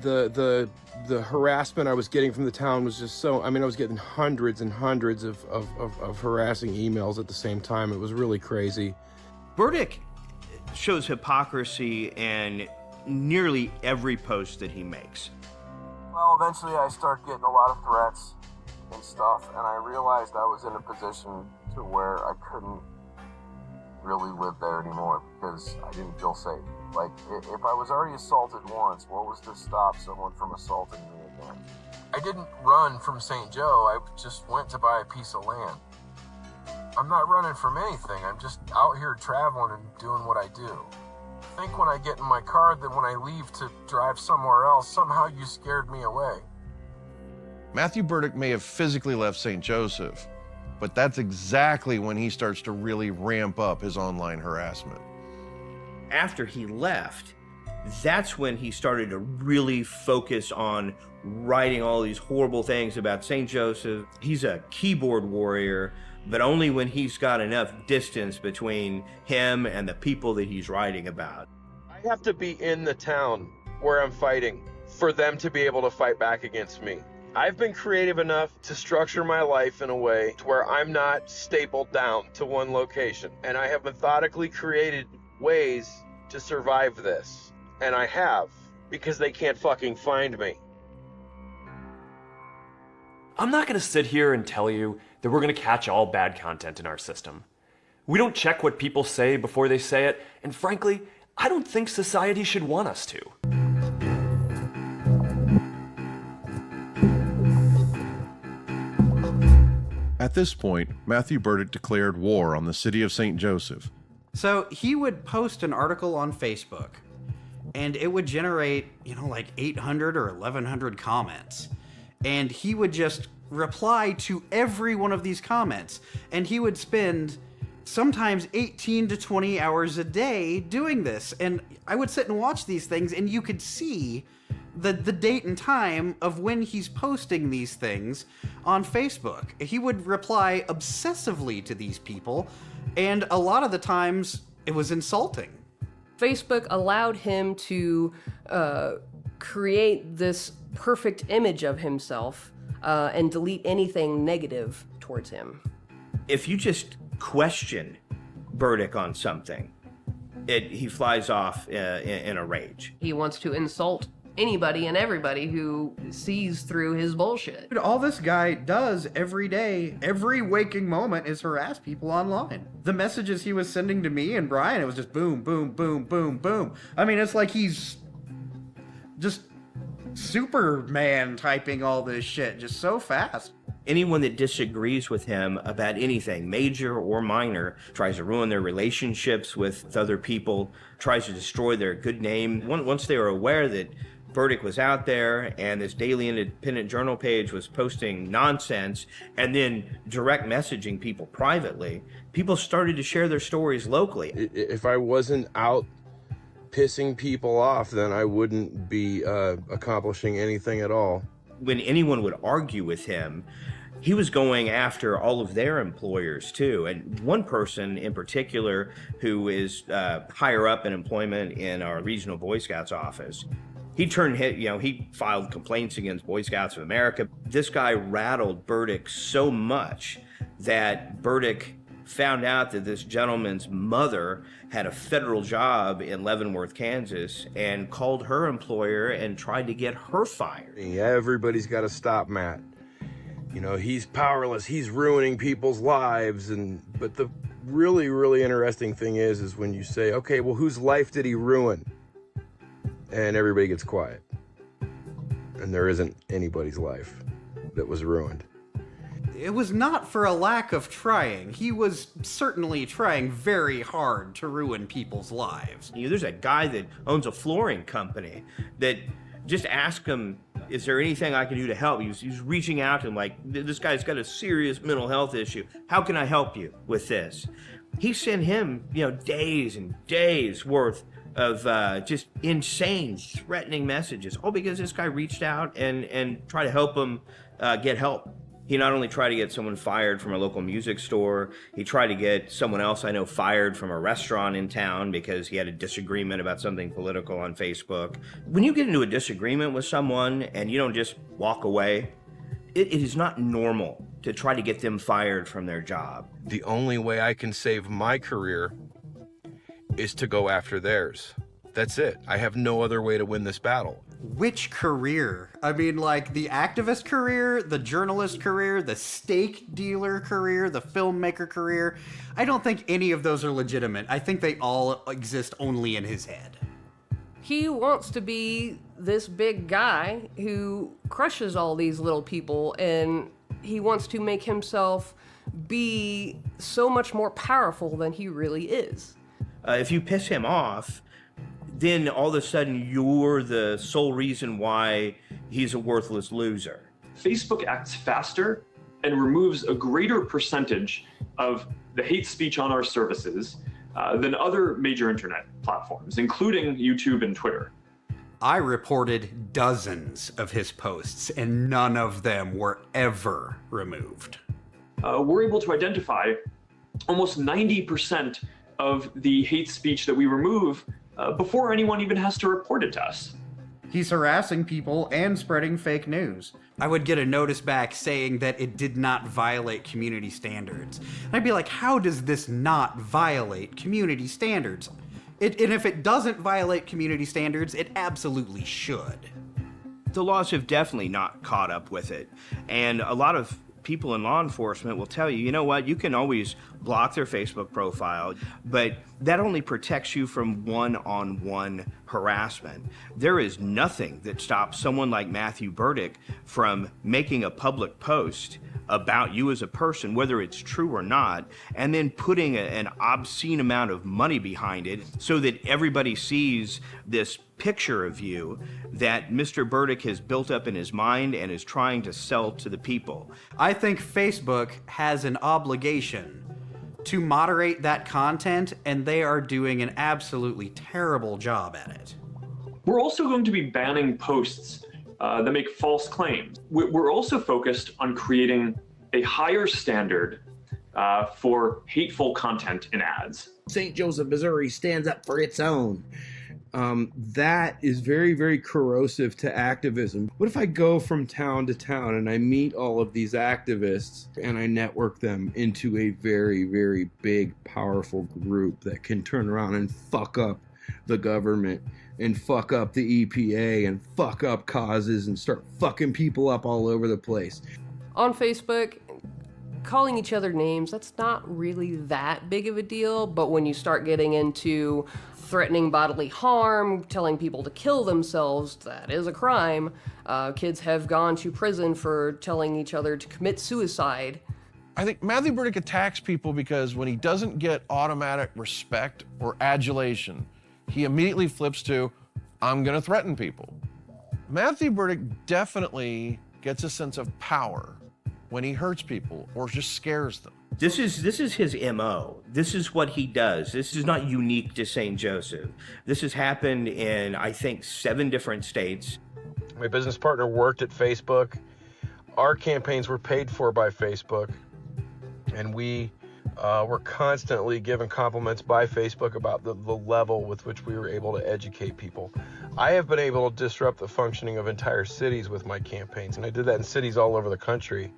the harassment I was getting from the town was just so, I mean, I was getting hundreds and hundreds of harassing emails at the same time. It was really crazy. Burdick shows hypocrisy in nearly every post that he makes. Well, eventually I started getting a lot of threats and stuff, and I realized I was in a position to where I couldn't really live there anymore because I didn't feel safe. Like, if I was already assaulted once, what was to stop someone from assaulting me again? I didn't run from St. Joe, I just went to buy a piece of land. I'm not running from anything, I'm just out here traveling and doing what I do. I think when I get in my car that when I leave to drive somewhere else, somehow you scared me away. Matthew Burdick may have physically left St. Joseph, but that's exactly when he starts to really ramp up his online harassment. After he left, that's when he started to really focus on writing all these horrible things about St. Joseph. He's a keyboard warrior, but only when he's got enough distance between him and the people that he's writing about. I have to be in the town where I'm fighting for them to be able to fight back against me. I've been creative enough to structure my life in a way to where I'm not stapled down to one location. And I have methodically created ways to survive this. And I have, because they can't fucking find me. I'm not going to sit here and tell you that we're going to catch all bad content in our system. We don't check what people say before they say it, and frankly, I don't think society should want us to. At this point, Matthew Burdick declared war on the city of St. Joseph. So he would post an article on Facebook, and it would generate, like 800 or 1,100 comments. And he would just reply to every one of these comments. And he would spend sometimes 18 to 20 hours a day doing this. And I would sit and watch these things, and you could see the date and time of when he's posting these things on Facebook. He would reply obsessively to these people, and a lot of the times it was insulting. Facebook allowed him to create this perfect image of himself and delete anything negative towards him. If you just question Burdick on something, he flies off in a rage. He wants to insult anybody and everybody who sees through his bullshit. Dude, all this guy does every day, every waking moment, is harass people online. The messages he was sending to me and Brian, it was just boom, boom, boom, boom, boom. I mean, it's like he's just Superman typing all this shit just so fast. Anyone that disagrees with him about anything, major or minor, tries to ruin their relationships with other people, tries to destroy their good name. Once they are aware that Burdick was out there and this Daily Independent Journal page was posting nonsense and then direct messaging people privately, people started to share their stories locally. If I wasn't out pissing people off, then I wouldn't be accomplishing anything at all. When anyone would argue with him, he was going after all of their employers too. And one person in particular who is higher up in employment in our regional Boy Scouts office, he filed complaints against Boy Scouts of America. This guy rattled Burdick so much that Burdick found out that this gentleman's mother had a federal job in Leavenworth, Kansas, and called her employer and tried to get her fired. Everybody's got to stop Matt. You know, he's powerless, he's ruining people's lives, but the really, really interesting thing is when you say, okay, well, whose life did he ruin? And everybody gets quiet. And there isn't anybody's life that was ruined. It was not for a lack of trying. He was certainly trying very hard to ruin people's lives. There's a guy that owns a flooring company that just ask him, is there anything I can do to help? He was reaching out to him like, this guy's got a serious mental health issue. How can I help you with this? He sent him, days and days worth of just insane, threatening messages, all because this guy reached out and tried to help him get help. He not only tried to get someone fired from a local music store, he tried to get someone else I know fired from a restaurant in town because he had a disagreement about something political on Facebook. When you get into a disagreement with someone and you don't just walk away, it is not normal to try to get them fired from their job. The only way I can save my career is to go after theirs. That's it. I have no other way to win this battle. Which career? I mean, like the activist career, the journalist career, the steak dealer career, the filmmaker career. I don't think any of those are legitimate. I think they all exist only in his head. He wants to be this big guy who crushes all these little people, and he wants to make himself be so much more powerful than he really is. If you piss him off, then all of a sudden you're the sole reason why he's a worthless loser. Facebook acts faster and removes a greater percentage of the hate speech on our services than other major internet platforms, including YouTube and Twitter. I reported dozens of his posts, and none of them were ever removed. We're able to identify almost 90% of the hate speech that we remove before anyone even has to report it to us. He's harassing people and spreading fake news. I would get a notice back saying that it did not violate community standards. And I'd be like, how does this not violate community standards? And if it doesn't violate community standards, it absolutely should. The laws have definitely not caught up with it. And a lot of people in law enforcement will tell you, you know what, you can always block their Facebook profile, but that only protects you from one-on-one harassment. There is nothing that stops someone like Matthew Burdick from making a public post about you as a person, whether it's true or not, and then putting an obscene amount of money behind it so that everybody sees this picture of you that Mr. Burdick has built up in his mind and is trying to sell to the people. I think Facebook has an obligation to moderate that content, and they are doing an absolutely terrible job at it. We're also going to be banning posts that make false claims. We're also focused on creating a higher standard for hateful content in ads. St. Joseph, Missouri stands up for its own. That is very, very corrosive to activism. What if I go from town to town and I meet all of these activists and I network them into a very, very big, powerful group that can turn around and fuck up the government and fuck up the EPA and fuck up causes and start fucking people up all over the place. On Facebook, calling each other names, that's not really that big of a deal, but when you start getting into threatening bodily harm, telling people to kill themselves, that is a crime. Kids have gone to prison for telling each other to commit suicide. I think Matthew Burdick attacks people because when he doesn't get automatic respect or adulation, he immediately flips to, I'm gonna threaten people. Matthew Burdick definitely gets a sense of power when he hurts people or just scares them. This is his MO. This is what he does. This is not unique to St. Joseph. This has happened in, I think, 7 different states. My business partner worked at Facebook. Our campaigns were paid for by Facebook. And we were constantly given compliments by Facebook about the level with which we were able to educate people. I have been able to disrupt the functioning of entire cities with my campaigns, and I did that in cities all over the country.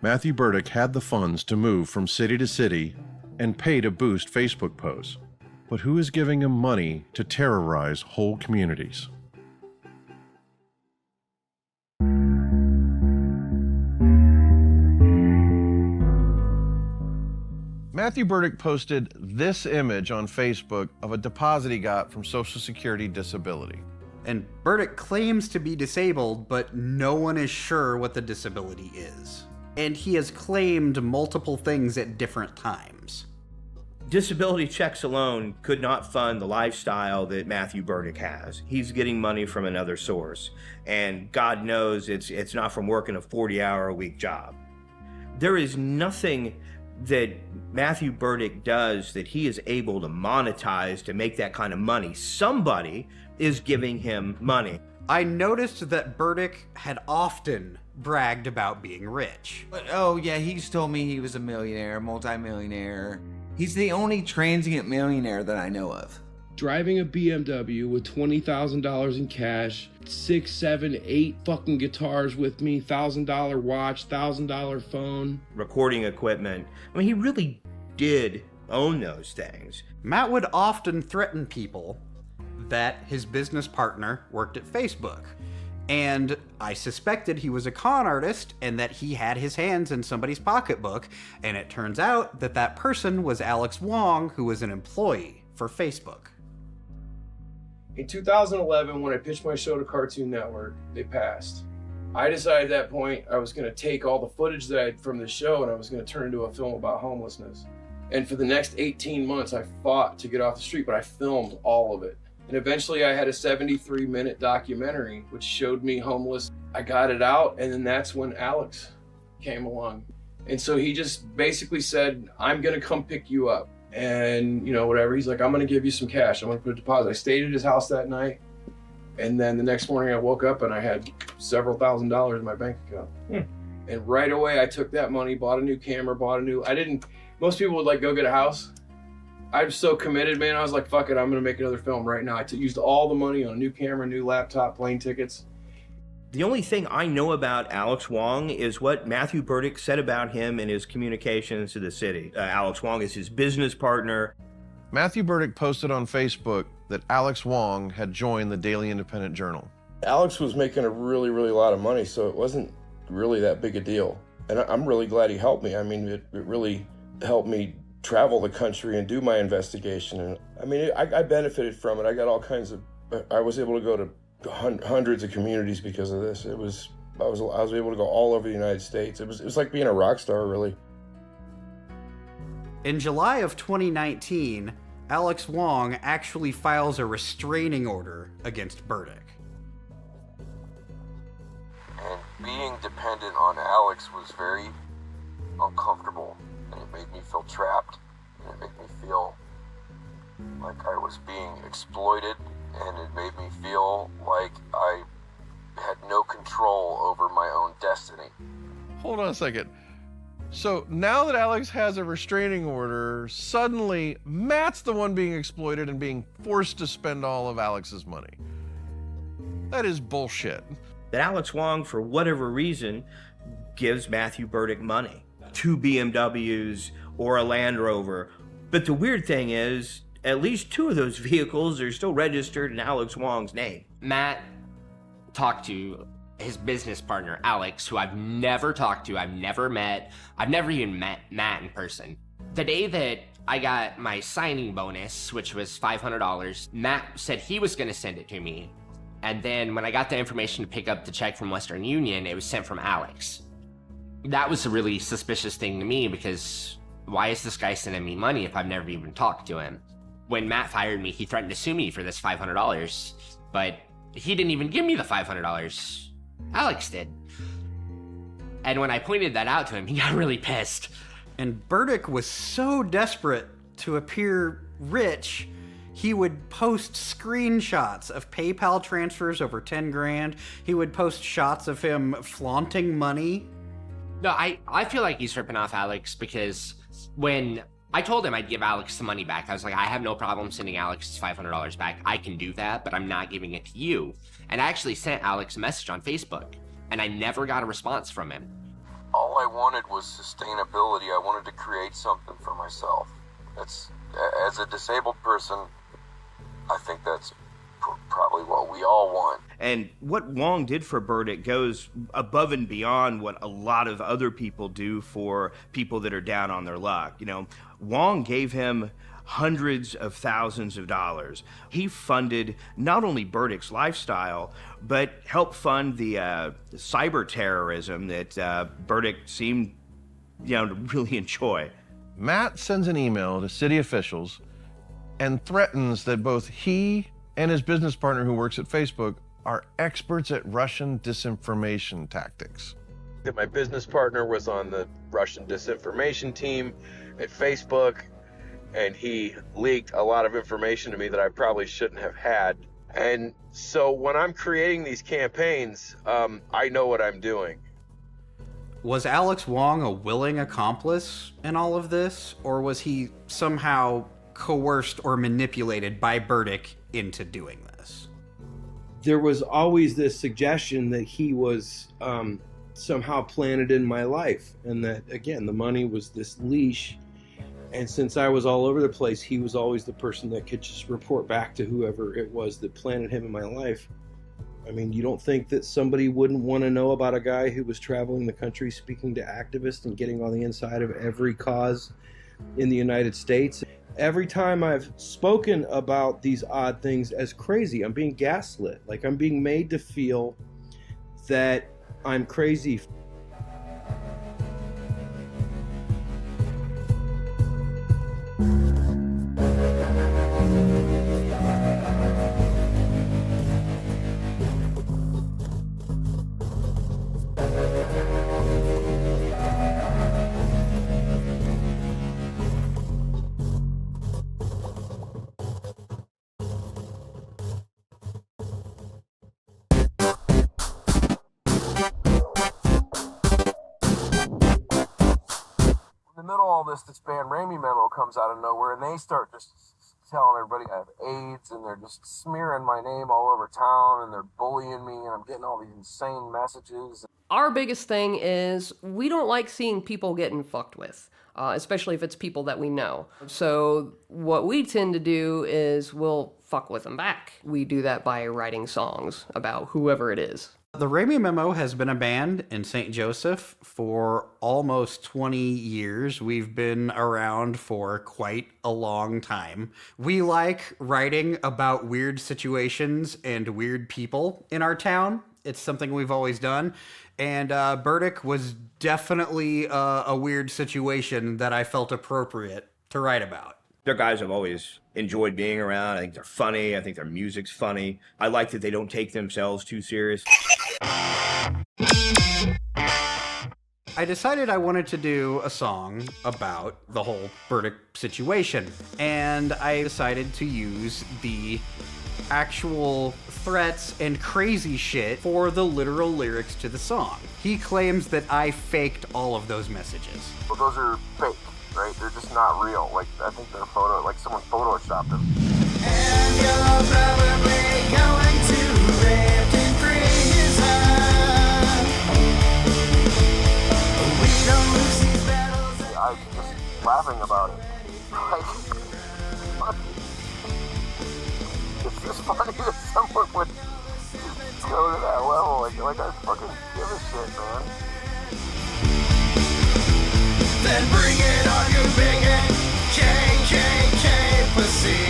Matthew Burdick had the funds to move from city to city and pay to boost Facebook posts. But who is giving him money to terrorize whole communities? Matthew Burdick posted this image on Facebook of a deposit he got from Social Security Disability. And Burdick claims to be disabled, but no one is sure what the disability is. And he has claimed multiple things at different times. Disability checks alone could not fund the lifestyle that Matthew Burdick has. He's getting money from another source. And God knows it's not from working a 40-hour-a-week job. There is nothing that Matthew Burdick does that he is able to monetize to make that kind of money. Somebody is giving him money. I noticed that Burdick had often bragged about being rich. But, oh yeah, he's told me he was a millionaire, multimillionaire. He's the only transient millionaire that I know of. Driving a BMW with $20,000 in cash, 6, 7, 8 fucking guitars with me, $1,000 watch, $1,000 phone. Recording equipment. I mean, he really did own those things. Matt would often threaten people that his business partner worked at Facebook. And I suspected he was a con artist and that he had his hands in somebody's pocketbook. And it turns out that that person was Alex Wong, who was an employee for Facebook. In 2011, when I pitched my show to Cartoon Network, they passed. I decided at that point I was going to take all the footage that I had from the show and I was going to turn it into a film about homelessness. And for the next 18 months, I fought to get off the street, but I filmed all of it. And eventually I had a 73-minute documentary which showed me homeless. I got it out, and then that's when Alex came along. And so he just basically said, I'm going to come pick you up. And, you know, whatever. He's like, I'm going to give you some cash. I'm going to put a deposit. I stayed at his house that night. And then the next morning I woke up and I had several $1,000s in my bank account. And right away I took that money, bought a new camera, most people would like go get a house. I'm so committed, man. I was like, fuck it, I'm going to make another film right now. I used all the money on a new camera, new laptop, plane tickets. The only thing I know about Alex Wong is what Matthew Burdick said about him in his communications to the city. Alex Wong is his business partner. Matthew Burdick posted on Facebook that Alex Wong had joined the Daily Independent Journal. Alex was making a really, really lot of money, so it wasn't really that big a deal. And I'm really glad he helped me. I mean, it really helped me travel the country and do my investigation. And I mean, I benefited from it. I got all kinds of, I was able to go to hundreds of communities because of this. I was able to go all over the United States. It was like being a rock star, really. In July of 2019, Alex Wong actually files a restraining order against Burdick. And being dependent on Alex was very uncomfortable, and it made me feel trapped, and it made me feel like I was being exploited, and it made me feel like I had no control over my own destiny. Hold on a second. So now that Alex has a restraining order, suddenly Matt's the one being exploited and being forced to spend all of Alex's money. That is bullshit. That Alex Wong, for whatever reason, gives Matthew Burdick money. 2 BMWs or a Land Rover. But the weird thing is, at least 2 of those vehicles are still registered in Alex Wong's name. Matt talked to his business partner, Alex, who I've never talked to, I've never met, I've never even met Matt in person. The day that I got my signing bonus, which was $500, Matt said he was gonna send it to me. And then when I got the information to pick up the check from Western Union, it was sent from Alex. That was a really suspicious thing to me because why is this guy sending me money if I've never even talked to him? When Matt fired me, he threatened to sue me for this $500, but he didn't even give me the $500. Alex did. And when I pointed that out to him, he got really pissed. And Burdick was so desperate to appear rich, he would post screenshots of PayPal transfers over 10 grand. He would post shots of him flaunting money. No, I feel like he's ripping off Alex because when I told him I'd give Alex the money back, I was like, I have no problem sending Alex his $500 back. I can do that, but I'm not giving it to you. And I actually sent Alex a message on Facebook, and I never got a response from him. All I wanted was sustainability. I wanted to create something for myself. That's, as a disabled person, I think that's probably what we all want. And what Wong did for Burdick goes above and beyond what a lot of other people do for people that are down on their luck. You know, Wong gave him hundreds of thousands of dollars. He funded not only Burdick's lifestyle, but helped fund the cyber terrorism that Burdick seemed, to really enjoy. Matt sends an email to city officials and threatens that both he and his business partner who works at Facebook are experts at Russian disinformation tactics. That my business partner was on the Russian disinformation team at Facebook, and he leaked a lot of information to me that I probably shouldn't have had. And so when I'm creating these campaigns, I know what I'm doing. Was Alex Wong a willing accomplice in all of this, or was he somehow coerced or manipulated by Burdick into doing this? There was always this suggestion that he was somehow planted in my life, and that, again, the money was this leash. And since I was all over the place, he was always the person that could just report back to whoever it was that planted him in my life. I mean, you don't think that somebody wouldn't want to know about a guy who was traveling the country speaking to activists and getting on the inside of every cause in the United States? Every time I've spoken about these odd things as crazy, I'm being gaslit. Like, I'm being made to feel that I'm crazy. In the middle of all this band Raimi memo comes out of nowhere, and they start just telling everybody I have AIDS, and they're just smearing my name all over town, and they're bullying me, and I'm getting all these insane messages. Our biggest thing is we don't like seeing people getting fucked with, especially if it's people that we know. So what we tend to do is we'll fuck with them back. We do that by writing songs about whoever it is. The Raimi Memo has been a band in St. Joseph for almost 20 years. We've been around for quite a long time. We like writing about weird situations and weird people in our town. It's something we've always done. And Burdick was definitely a weird situation that I felt appropriate to write about. They're guys I've always enjoyed being around. I think they're funny. I think their music's funny. I like that they don't take themselves too serious. I decided I wanted to do a song about the whole Burdick situation, and I decided to use the actual threats and crazy shit for the literal lyrics to the song. He claims that I faked all of those messages. Well, those are fake, right? They're just not real. Like, I think they're someone photoshopped them. And you're probably going to live in prison. We don't lose these battles. I just laughing about it. Like, what? It's just funny that someone would just go to that level. Like I fucking give a shit, man. Then bring it on, you bigot, KKK pussy.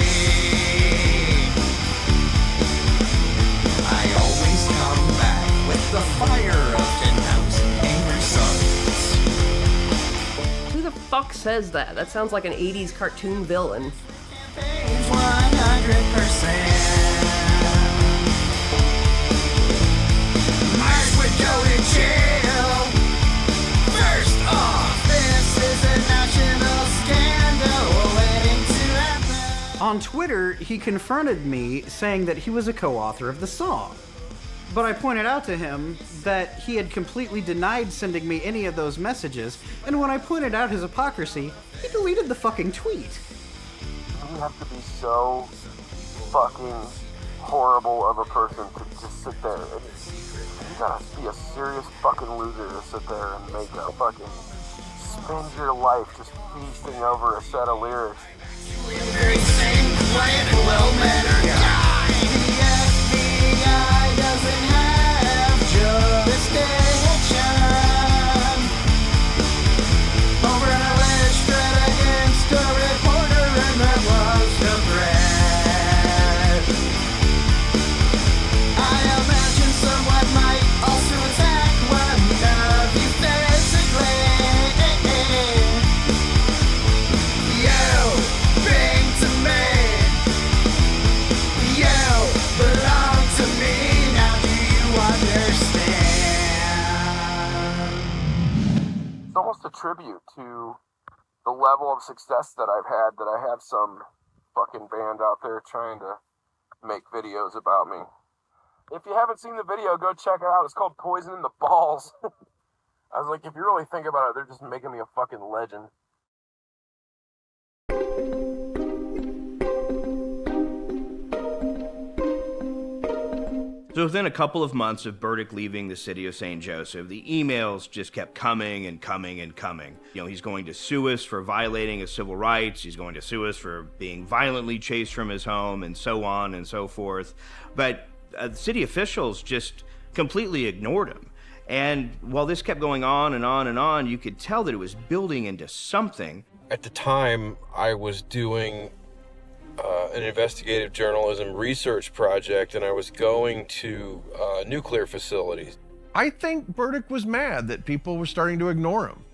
I always come back with the fire of 10,000 angry suns. Who the fuck says that? That sounds like an 80s cartoon villain. 100%. Myers would go to jail. First off, this is a national scandal waiting to happen. On Twitter, he confronted me saying that he was a co-author of the song. But I pointed out to him that he had completely denied sending me any of those messages, and when I pointed out his hypocrisy, he deleted the fucking tweet. You have to be so fucking horrible of a person to just sit there. You gotta be a serious fucking loser to sit there and make a fucking spend your life just feasting over a set of lyrics. Very same quiet and well-mannered guy. The FBI doesn't have jurisdiction over an alleged threat against a reporter, and that was the threat. I imagine someone might also attack one of you physically. You bring to me. You belong to me. Now do you understand? It's almost a tribute to the level of success that I've had, that I have some fucking band out there trying to make videos about me. If you haven't seen the video, go check it out. It's called Poison in the Balls. I was like, if you really think about it, they're just making me a fucking legend. So within a couple of months of Burdick leaving the city of St. Joseph, the emails just kept coming and coming and coming. You know, he's going to sue us for violating his civil rights. He's going to sue us for being violently chased from his home, and so on and so forth. But the city officials just completely ignored him. And while this kept going on and on and on, you could tell that it was building into something. At the time, I was doing an investigative journalism research project, and I was going to nuclear facilities. I think Burdick was mad that people were starting to ignore him.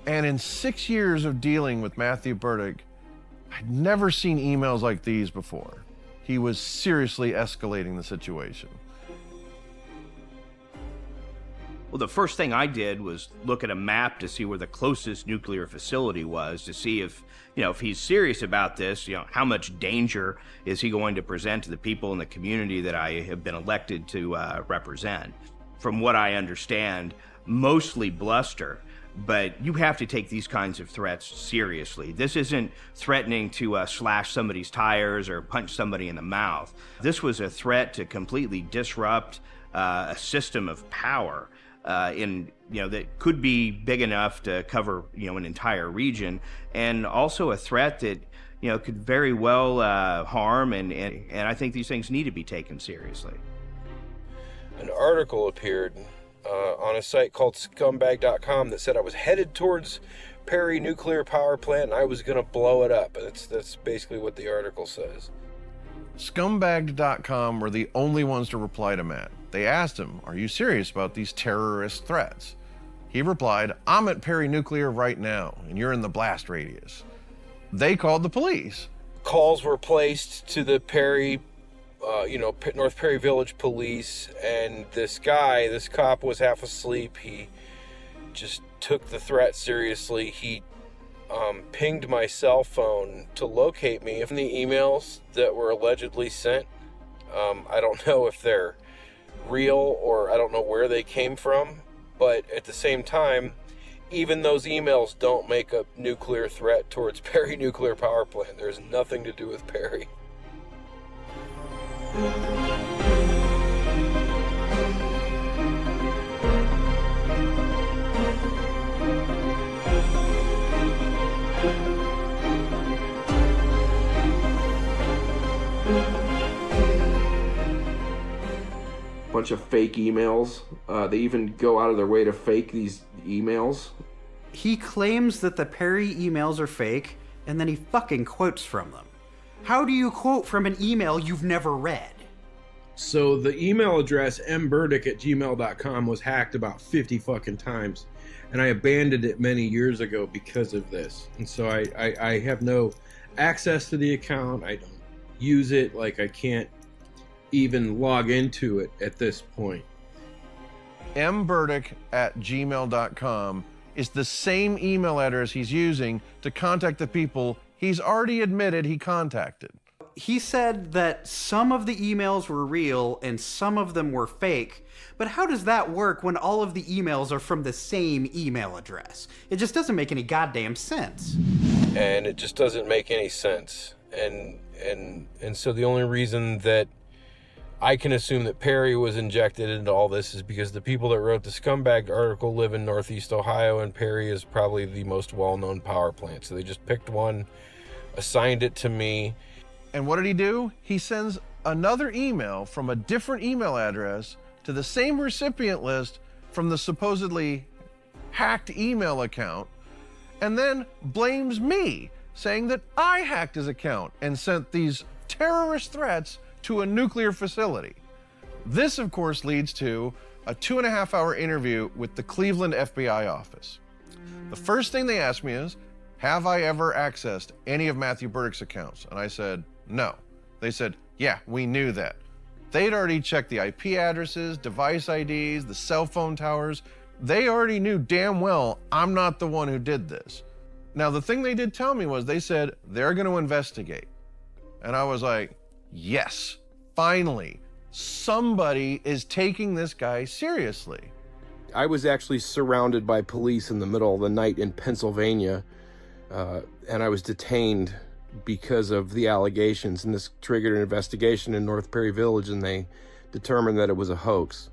And in 6 years of dealing with Matthew Burdick, I'd never seen emails like these before. He was seriously escalating the situation. Well, the first thing I did was look at a map to see where the closest nuclear facility was, to see if, if he's serious about this, how much danger is he going to present to the people in the community that I have been elected to represent. From what I understand, mostly bluster, but you have to take these kinds of threats seriously. This isn't threatening to slash somebody's tires or punch somebody in the mouth. This was a threat to completely disrupt a system of power. That could be big enough to cover, an entire region, and also a threat that, could very well harm, and I think these things need to be taken seriously. An article appeared on a site called scumbag.com that said I was headed towards Perry Nuclear Power Plant and I was going to blow it up. That's basically what the article says. Scumbag.com were the only ones to reply to Matt. They asked him, "Are you serious about these terrorist threats?" He replied, "I'm at Perry Nuclear right now, and you're in the blast radius." They called the police. Calls were placed to the Perry, North Perry Village Police, and this cop was half asleep. He just took the threat seriously. He pinged my cell phone to locate me. In the emails that were allegedly sent, I don't know if they're real or I don't know where they came from, but at the same time, even those emails don't make a nuclear threat towards Perry Nuclear Power Plant. There's nothing to do with Perry. Bunch of fake emails. They even go out of their way to fake these emails. He claims that the Perry emails are fake, and then he fucking quotes from them. How do you quote from an email you've never read? So the email address mburdick@gmail.com was hacked about 50 fucking times, and I abandoned it many years ago because of this. And so I have no access to the account. I don't use it. Like, I can't even log into it at this point. mburdick@gmail.com is the same email address he's using to contact the people he's already admitted he contacted. He said that some of the emails were real and some of them were fake, but how does that work when all of the emails are from the same email address? It just doesn't make any goddamn sense. And it just doesn't make any sense. And so the only reason that I can assume that Perry was injected into all this is because the people that wrote the scumbag article live in Northeast Ohio, and Perry is probably the most well-known power plant. So they just picked one, assigned it to me. And what did he do? He sends another email from a different email address to the same recipient list from the supposedly hacked email account, and then blames me, saying that I hacked his account and sent these terrorist threats to a nuclear facility. This, of course, leads to a 2.5-hour interview with the Cleveland FBI office. The first thing they asked me is, have I ever accessed any of Matthew Burdick's accounts? And I said, no. They said, yeah, we knew that. They'd already checked the IP addresses, device IDs, the cell phone towers. They already knew damn well I'm not the one who did this. Now, the thing they did tell me was they said they're going to investigate. And I was like, yes, finally, somebody is taking this guy seriously. I was actually surrounded by police in the middle of the night in Pennsylvania, and I was detained because of the allegations, and this triggered an investigation in North Perry Village, and they determined that it was a hoax.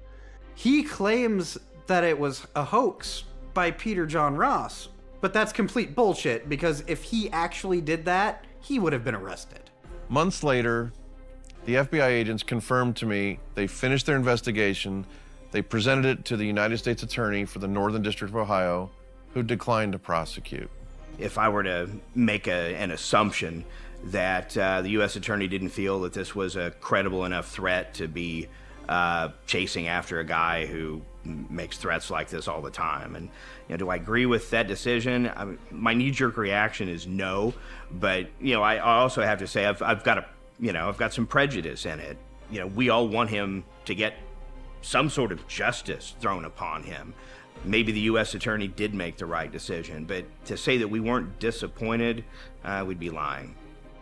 He claims that it was a hoax by Peter John Ross, but that's complete bullshit, because if he actually did that, he would have been arrested. Months later, the FBI agents confirmed to me they finished their investigation. They presented it to the United States Attorney for the Northern District of Ohio, who declined to prosecute. If I were to make an assumption that the U.S. Attorney didn't feel that this was a credible enough threat to be chasing after a guy who makes threats like this all the time, and do I agree with that decision? My knee-jerk reaction is no, but I also have to say I've got some prejudice in it. We all want him to get some sort of justice thrown upon him. Maybe the U.S. Attorney did make the right decision, but to say that we weren't disappointed, we'd be lying.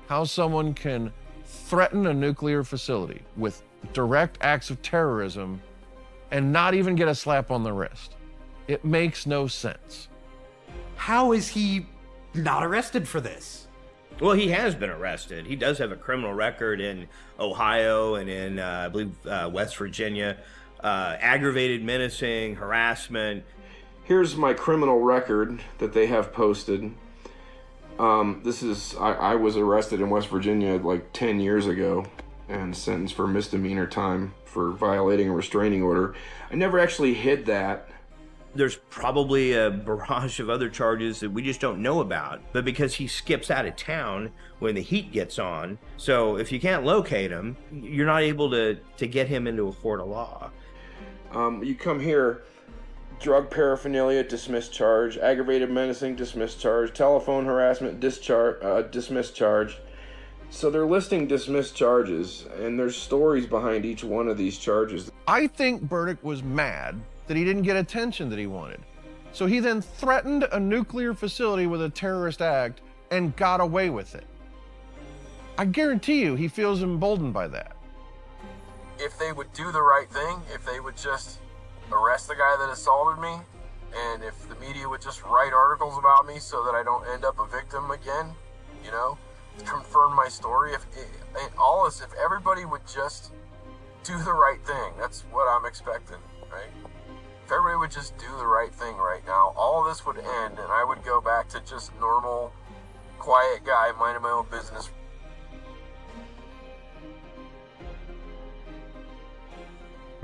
How someone can threaten a nuclear facility with direct acts of terrorism and not even get a slap on the wrist. It makes no sense. How is he not arrested for this? Well, he has been arrested. He does have a criminal record in Ohio and in, I believe, West Virginia. Aggravated menacing, harassment. Here's my criminal record that they have posted. I was arrested in West Virginia like 10 years ago and sentenced for misdemeanor time for violating a restraining order. I never actually hid that. There's probably a barrage of other charges that we just don't know about, but because he skips out of town when the heat gets on, so if you can't locate him, you're not able to get him into a court of law. You come here, drug paraphernalia, dismissed charge, aggravated menacing, dismissed charge, telephone harassment, dismissed charge. So they're listing dismissed charges, and there's stories behind each one of these charges. I think Burdick was mad that he didn't get attention that he wanted. So he then threatened a nuclear facility with a terrorist act and got away with it. I guarantee you he feels emboldened by that. If they would do the right thing, if they would just arrest the guy that assaulted me, and if the media would just write articles about me so that I don't end up a victim again, confirm my story, if everybody would just do the right thing, that's what I'm expecting, right? If everybody would just do the right thing right now, all of this would end, and I would go back to just normal, quiet guy, minding my own business.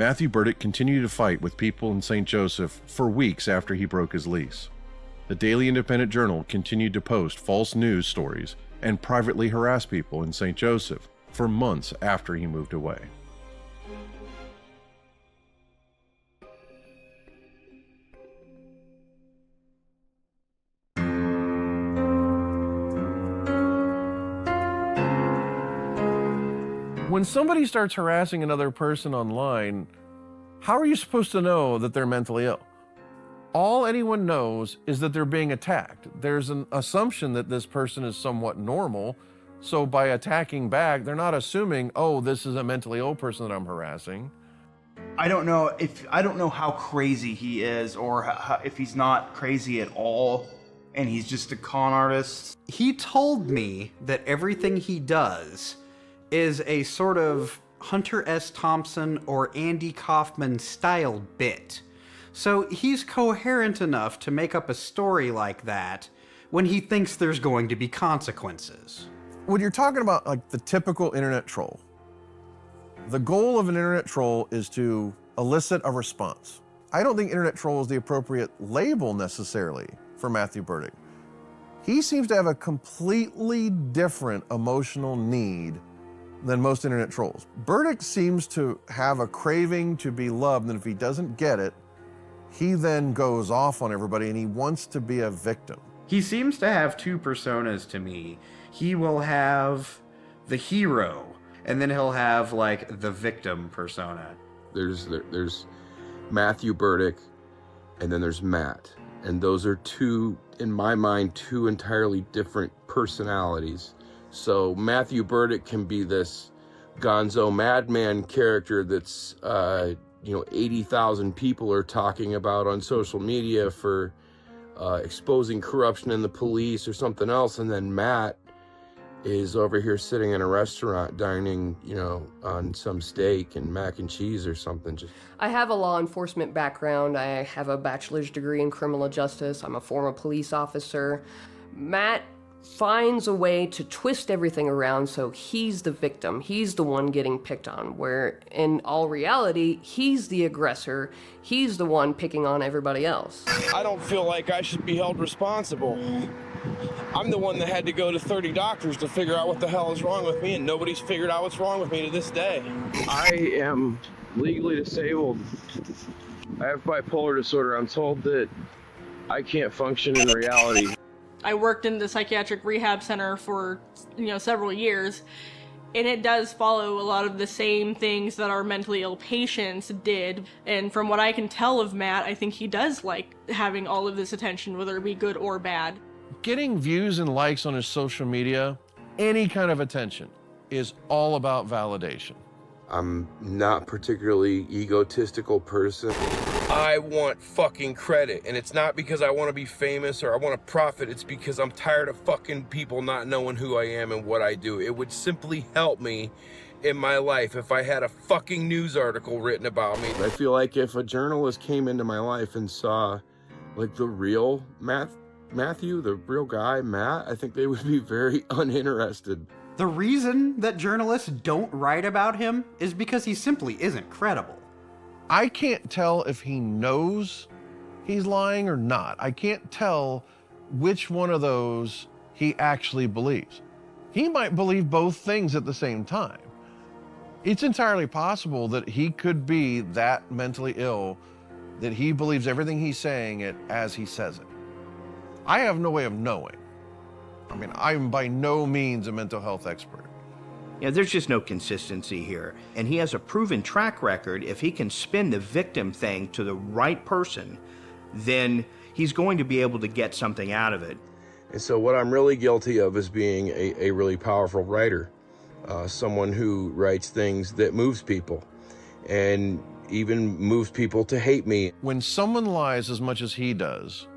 Matthew Burdick continued to fight with people in St. Joseph for weeks after he broke his lease. The Daily Independent Journal continued to post false news stories and privately harass people in St. Joseph for months after he moved away. When somebody starts harassing another person online, how are you supposed to know that they're mentally ill? All anyone knows is that they're being attacked. There's an assumption that this person is somewhat normal, so by attacking back, they're not assuming, oh, this is a mentally ill person that I'm harassing. I don't know how crazy he is, or if he's not crazy at all, and he's just a con artist. He told me that everything he does is a sort of Hunter S. Thompson or Andy Kaufman style bit. So he's coherent enough to make up a story like that when he thinks there's going to be consequences. When you're talking about like the typical internet troll, the goal of an internet troll is to elicit a response. I don't think internet troll is the appropriate label necessarily for Matthew Burdick. He seems to have a completely different emotional need than most internet trolls. Burdick seems to have a craving to be loved, and if he doesn't get it, he then goes off on everybody and he wants to be a victim. He seems to have two personas to me. He will have the hero, and then he'll have like the victim persona. There's Matthew Burdick, and then there's Matt. And those are two, in my mind, two entirely different personalities. So Matthew Burdick can be this gonzo madman character that's, 80,000 people are talking about on social media for exposing corruption in the police or something else. And then Matt is over here sitting in a restaurant dining, on some steak and mac and cheese or something. I have a law enforcement background. I have a bachelor's degree in criminal justice. I'm a former police officer. Matt finds a way to twist everything around so he's the victim. He's the one getting picked on, where in all reality, he's the aggressor. He's the one picking on everybody else. I don't feel like I should be held responsible. I'm the one that had to go to 30 doctors to figure out what the hell is wrong with me, and nobody's figured out what's wrong with me to this day. I am legally disabled. I have bipolar disorder. I'm told that I can't function in reality. I worked in the psychiatric rehab center for, several years, and it does follow a lot of the same things that our mentally ill patients did. And from what I can tell of Matt, I think he does like having all of this attention, whether it be good or bad. Getting views and likes on his social media, any kind of attention, is all about validation. I'm not particularly egotistical person. I want fucking credit, and it's not because I want to be famous or I want to profit. It's because I'm tired of fucking people not knowing who I am and what I do. It would simply help me in my life if I had a fucking news article written about me. I feel like if a journalist came into my life and saw like the real Matthew, the real guy, Matt, I think they would be very uninterested. The reason that journalists don't write about him is because he simply isn't credible. I can't tell if he knows he's lying or not. I can't tell which one of those he actually believes. He might believe both things at the same time. It's entirely possible that he could be that mentally ill, that he believes everything he's saying it as he says it. I have no way of knowing. I mean, I'm by no means a mental health expert. There's just no consistency here. And he has a proven track record. If he can spin the victim thing to the right person, then he's going to be able to get something out of it. And so what I'm really guilty of is being a really powerful writer, someone who writes things that moves people and even moves people to hate me. When someone lies as much as he does,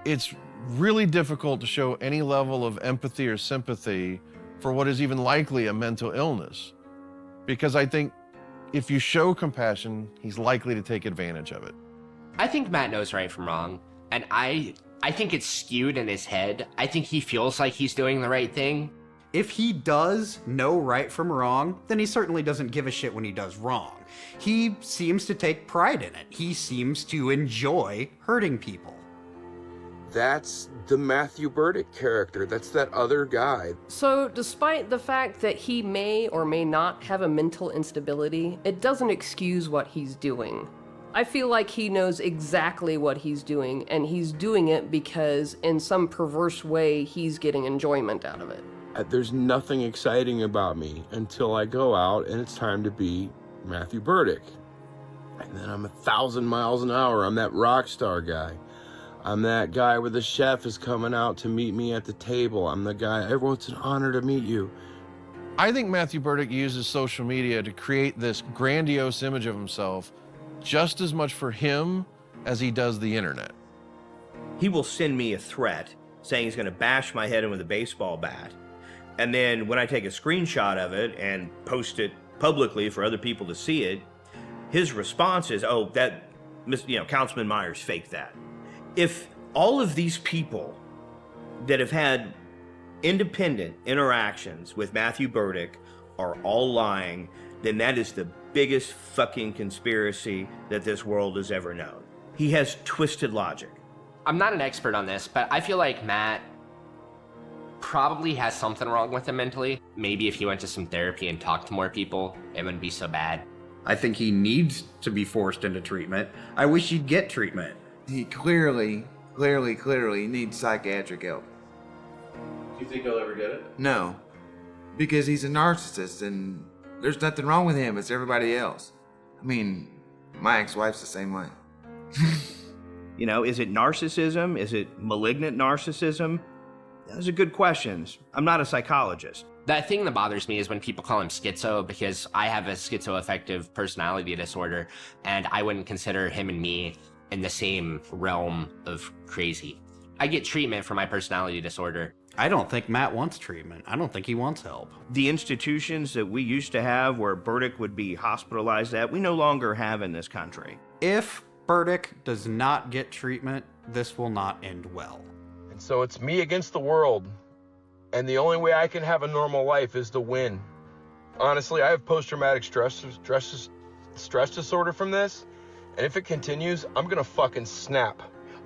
it's really difficult to show any level of empathy or sympathy for what is even likely a mental illness. Because I think if you show compassion, he's likely to take advantage of it. I think Matt knows right from wrong, and I think it's skewed in his head. I think he feels like he's doing the right thing. If he does know right from wrong, then he certainly doesn't give a shit when he does wrong. He seems to take pride in it. He seems to enjoy hurting people. That's the Matthew Burdick character. That's that other guy. So, despite the fact that he may or may not have a mental instability, it doesn't excuse what he's doing. I feel like he knows exactly what he's doing, and he's doing it because, in some perverse way, he's getting enjoyment out of it. There's nothing exciting about me until I go out and it's time to be Matthew Burdick. And then I'm 1,000 miles an hour. I'm that rock star guy. I'm that guy where the chef is coming out to meet me at the table. I'm the guy, it's an honor to meet you. I think Matthew Burdick uses social media to create this grandiose image of himself just as much for him as he does the internet. He will send me a threat saying he's going to bash my head in with a baseball bat. And then when I take a screenshot of it and post it publicly for other people to see it, his response is, oh, that, Councilman Myers faked that. If all of these people that have had independent interactions with Matthew Burdick are all lying, then that is the biggest fucking conspiracy that this world has ever known. He has twisted logic. I'm not an expert on this, but I feel like Matt probably has something wrong with him mentally. Maybe if he went to some therapy and talked to more people, it wouldn't be so bad. I think he needs to be forced into treatment. I wish he'd get treatment. He clearly needs psychiatric help. Do you think he'll ever get it? No, because he's a narcissist and there's nothing wrong with him. It's everybody else. I mean, my ex-wife's the same way. Is it narcissism? Is it malignant narcissism? Those are good questions. I'm not a psychologist. The thing that bothers me is when people call him schizo, because I have a schizoaffective personality disorder, and I wouldn't consider him and me in the same realm of crazy. I get treatment for my personality disorder. I don't think Matt wants treatment. I don't think he wants help. The institutions that we used to have where Burdick would be hospitalized at, we no longer have in this country. If Burdick does not get treatment, this will not end well. And so it's me against the world. And the only way I can have a normal life is to win. Honestly, I have post-traumatic stress disorder from this. And if it continues, I'm gonna fucking snap.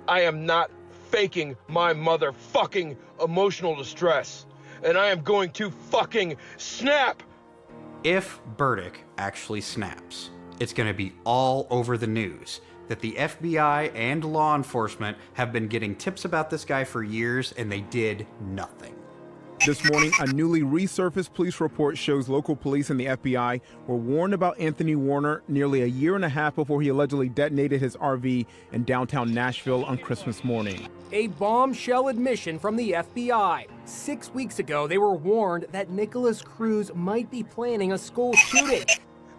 I am not faking my motherfucking emotional distress. And I am going to fucking snap. If Burdick actually snaps, it's going to be all over the news that the FBI and law enforcement have been getting tips about this guy for years and they did nothing. This morning, a newly resurfaced police report shows local police and the FBI were warned about Anthony Warner nearly a year and a half before he allegedly detonated his RV in downtown Nashville on Christmas morning. A bombshell admission from the FBI. 6 weeks ago, they were warned that Nicholas Cruz might be planning a school shooting.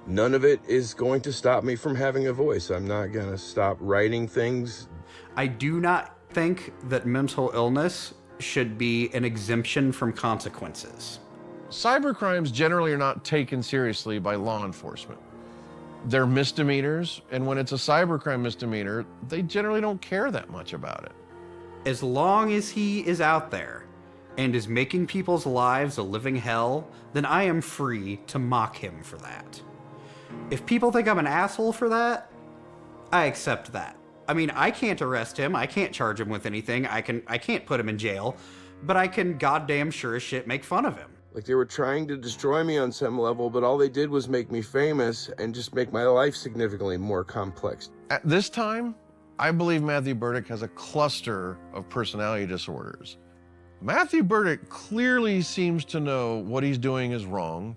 None of it is going to stop me from having a voice. I'm not gonna stop writing things. I do not think that mental illness should be an exemption from consequences. Cybercrimes generally are not taken seriously by law enforcement. They're misdemeanors, and when it's a cybercrime misdemeanor, they generally don't care that much about it. As long as he is out there and is making people's lives a living hell, then I am free to mock him for that. If people think I'm an asshole for that, I accept that. I mean, I can't arrest him, I can't charge him with anything, I can't put him in jail, but I can goddamn sure as shit make fun of him. Like they were trying to destroy me on some level, but all they did was make me famous and just make my life significantly more complex. At this time, I believe Matthew Burdick has a cluster of personality disorders. Matthew Burdick clearly seems to know what he's doing is wrong,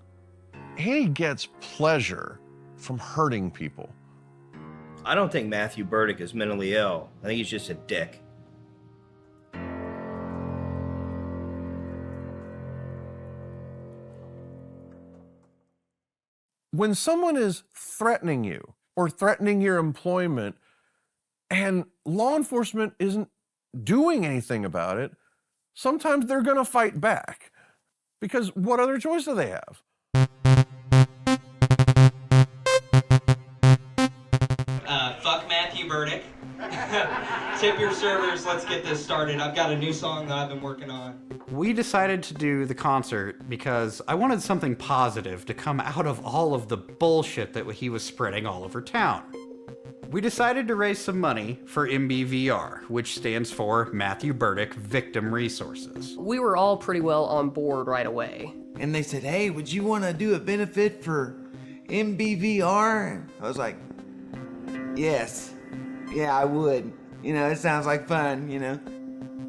and he gets pleasure from hurting people. I don't think Matthew Burdick is mentally ill. I think he's just a dick. When someone is threatening you or threatening your employment and law enforcement isn't doing anything about it, sometimes they're going to fight back. Because what other choice do they have? Fuck Matthew Burdick. Tip your servers, let's get this started. I've got a new song that I've been working on. We decided to do the concert because I wanted something positive to come out of all of the bullshit that he was spreading all over town. We decided to raise some money for MBVR, which stands for Matthew Burdick Victim Resources. We were all pretty well on board right away. And they said, hey, would you want to do a benefit for MBVR? I was like, yes. Yeah, I would. You know, it sounds like fun, you know?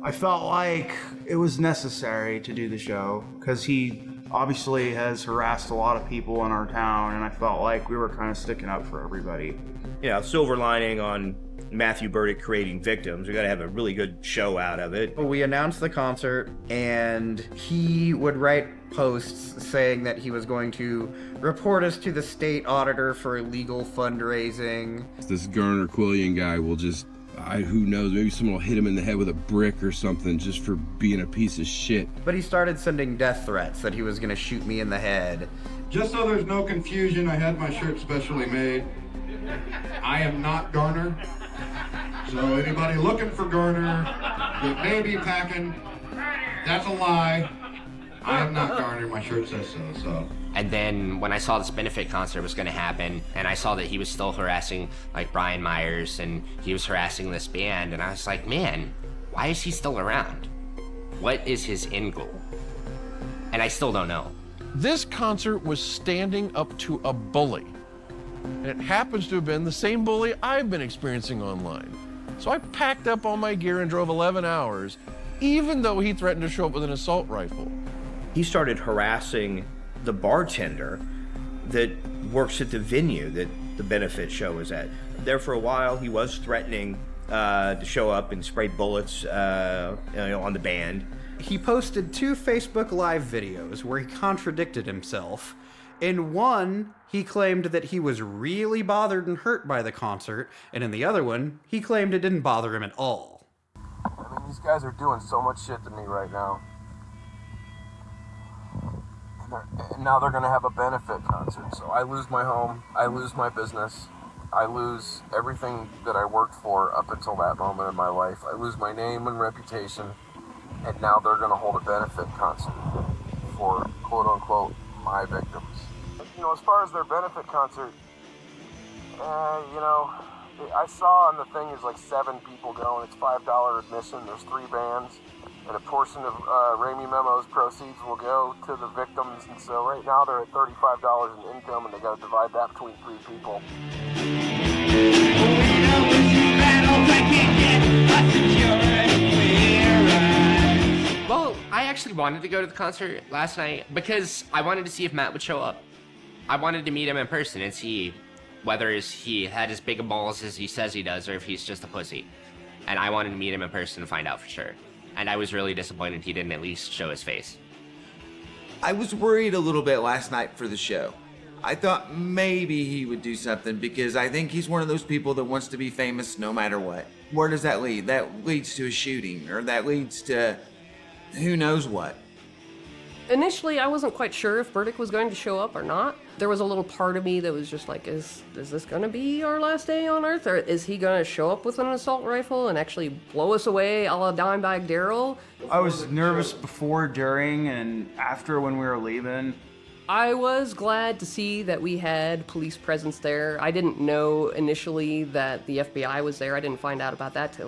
I felt like it was necessary to do the show because he obviously has harassed a lot of people in our town, and I felt like we were kind of sticking up for everybody. You know, silver lining on Matthew Burdick creating victims. We got to have a really good show out of it. We announced the concert, and he would write posts saying that he was going to report us to the state auditor for illegal fundraising. This Garner Quillian guy will just, who knows, maybe someone will hit him in the head with a brick or something just for being a piece of shit. But he started sending death threats that he was going to shoot me in the head. Just so there's no confusion, I had my shirt specially made. I am not Garner. So anybody looking for Garner that may be packing, that's a lie. I am not Garner, my shirt says so. And then when I saw this benefit concert was going to happen, and I saw that he was still harassing like Brian Myers and he was harassing this band, and I was like, man, why is he still around? What is his end goal? And I still don't know. This concert was standing up to a bully. And it happens to have been the same bully I've been experiencing online. So I packed up all my gear and drove 11 hours, even though he threatened to show up with an assault rifle. He started harassing the bartender that works at the venue that the benefit show is at. There for a while, he was threatening to show up and spray bullets on the band. He posted 2 Facebook Live videos where he contradicted himself. In one, he claimed that he was really bothered and hurt by the concert, and in the other one, he claimed it didn't bother him at all. I mean, these guys are doing so much shit to me right now. And now they're going to have a benefit concert. So I lose my home, I lose my business, I lose everything that I worked for up until that moment in my life. I lose my name and reputation, and now they're going to hold a benefit concert for quote-unquote my victims. You know, as far as their benefit concert, you know, I saw on the thing is like 7 people go, and it's $5 admission. There's 3 bands, and a portion of Ramey Memo's proceeds will go to the victims. And so right now they're at $35 in income, and they got to divide that between 3 people. Well, I actually wanted to go to the concert last night because I wanted to see if Matt would show up. I wanted to meet him in person and see whether he had as big a balls as he says he does or if he's just a pussy. And I wanted to meet him in person to find out for sure. And I was really disappointed he didn't at least show his face. I was worried a little bit last night for the show. I thought maybe he would do something because I think he's one of those people that wants to be famous no matter what. Where does that lead? That leads to a shooting, or that leads to who knows what. Initially, I wasn't quite sure if Burdick was going to show up or not. There was a little part of me that was just like, is this going to be our last day on Earth? Or is he going to show up with an assault rifle and actually blow us away a la Dimebag Darrell? I was nervous before, during, and after when we were leaving. I was glad to see that we had police presence there. I didn't know initially that the FBI was there. I didn't find out about that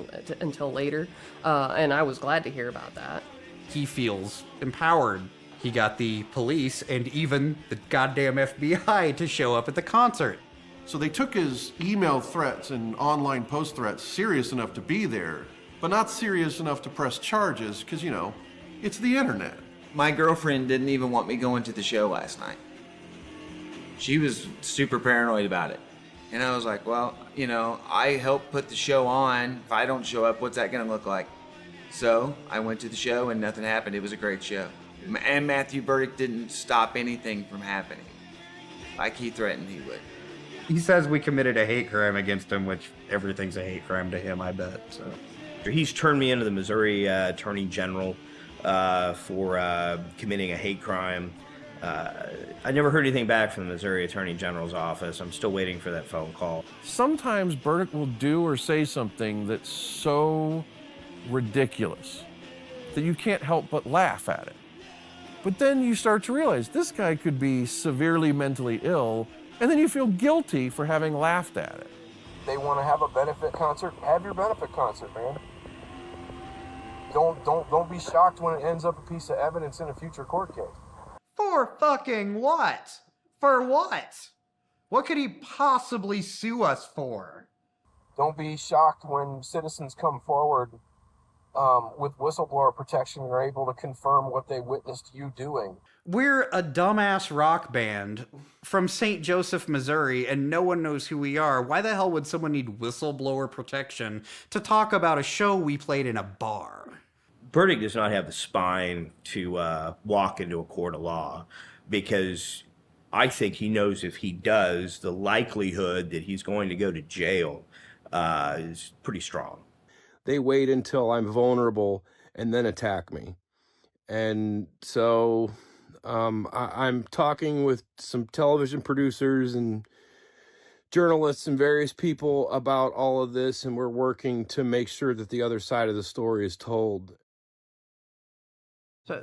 until later. And I was glad to hear about that. He feels empowered. He got the police and even the goddamn FBI to show up at the concert. So they took his email threats and online post threats serious enough to be there, but not serious enough to press charges because, you know, it's the internet. My girlfriend didn't even want me going to the show last night. She was super paranoid about it. And I was like, well, you know, I helped put the show on. If I don't show up, what's that going to look like? So I went to the show and nothing happened. It was a great show. And Matthew Burdick didn't stop anything from happening, like he threatened he would. He says we committed a hate crime against him, which everything's a hate crime to him, I bet. So he's turned me into the Missouri Attorney General for committing a hate crime. I never heard anything back from the Missouri Attorney General's office. I'm still waiting for that phone call. Sometimes Burdick will do or say something that's so ridiculous that you can't help but laugh at it. But then you start to realize this guy could be severely mentally ill, and then you feel guilty for having laughed at it. They want to have a benefit concert, have your benefit concert, man. Don't be shocked when it ends up a piece of evidence in a future court case. For fucking what? For what? What could he possibly sue us for? Don't be shocked when citizens come forward with whistleblower protection and are able to confirm what they witnessed you doing. We're a dumbass rock band from St. Joseph, Missouri, and no one knows who we are. Why the hell would someone need whistleblower protection to talk about a show we played in a bar? Burdick does not have the spine to walk into a court of law, because I think he knows if he does, the likelihood that he's going to go to jail is pretty strong. They wait until I'm vulnerable and then attack me. And so I'm talking with some television producers and journalists and various people about all of this, and we're working to make sure that the other side of the story is told.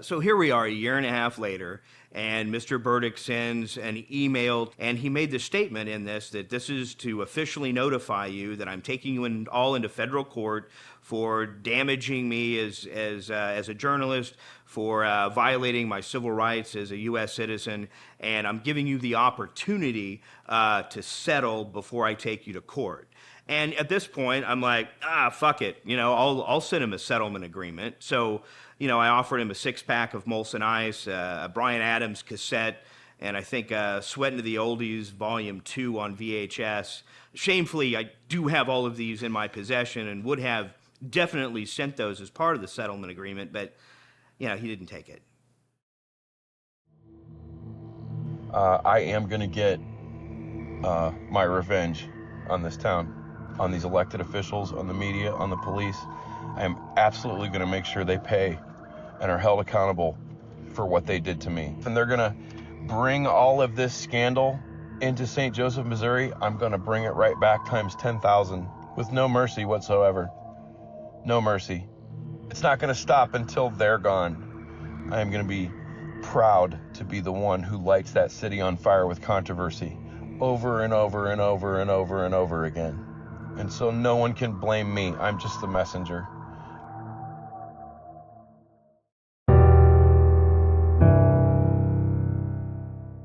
So here we are a year and a half later, and Mr. Burdick sends an email, and he made the statement in this that this is to officially notify you that I'm taking you all into federal court for damaging me as a journalist, for violating my civil rights as a U.S. citizen, and I'm giving you the opportunity to settle before I take you to court. And at this point, I'm like, fuck it. I'll send him a settlement agreement. So, I offered him a 6-pack of Molson Ice, a Bryan Adams cassette, and I think Sweatin' to the Oldies Volume 2 on VHS. Shamefully, I do have all of these in my possession and would have definitely sent those as part of the settlement agreement, but, he didn't take it. I am going to get my revenge on this town, on these elected officials, on the media, on the police. I am absolutely going to make sure they pay and are held accountable for what they did to me. And they're going to bring all of this scandal into St. Joseph, Missouri. I'm going to bring it right back times 10,000 with no mercy whatsoever. No mercy. It's not going to stop until they're gone. I am going to be proud to be the one who lights that city on fire with controversy over and over and over and over and over again. And so no one can blame me. I'm just the messenger.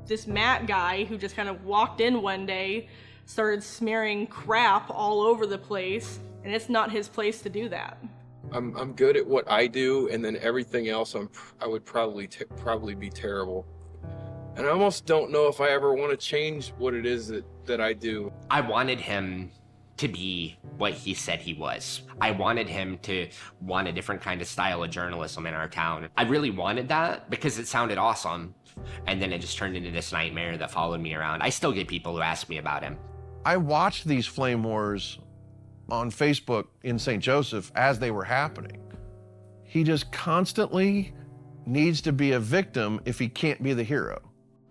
This Matt guy who just kind of walked in one day started smearing crap all over the place, and it's not his place to do that. I'm good at what I do, and then everything else I would probably be terrible. And I almost don't know if I ever want to change what it is that I do. I wanted him to be what he said he was. I wanted him to want a different kind of style of journalism in our town. I really wanted that because it sounded awesome. And then it just turned into this nightmare that followed me around. I still get people who ask me about him. I watched these flame wars on Facebook in St. Joseph as they were happening. He just constantly needs to be a victim if he can't be the hero.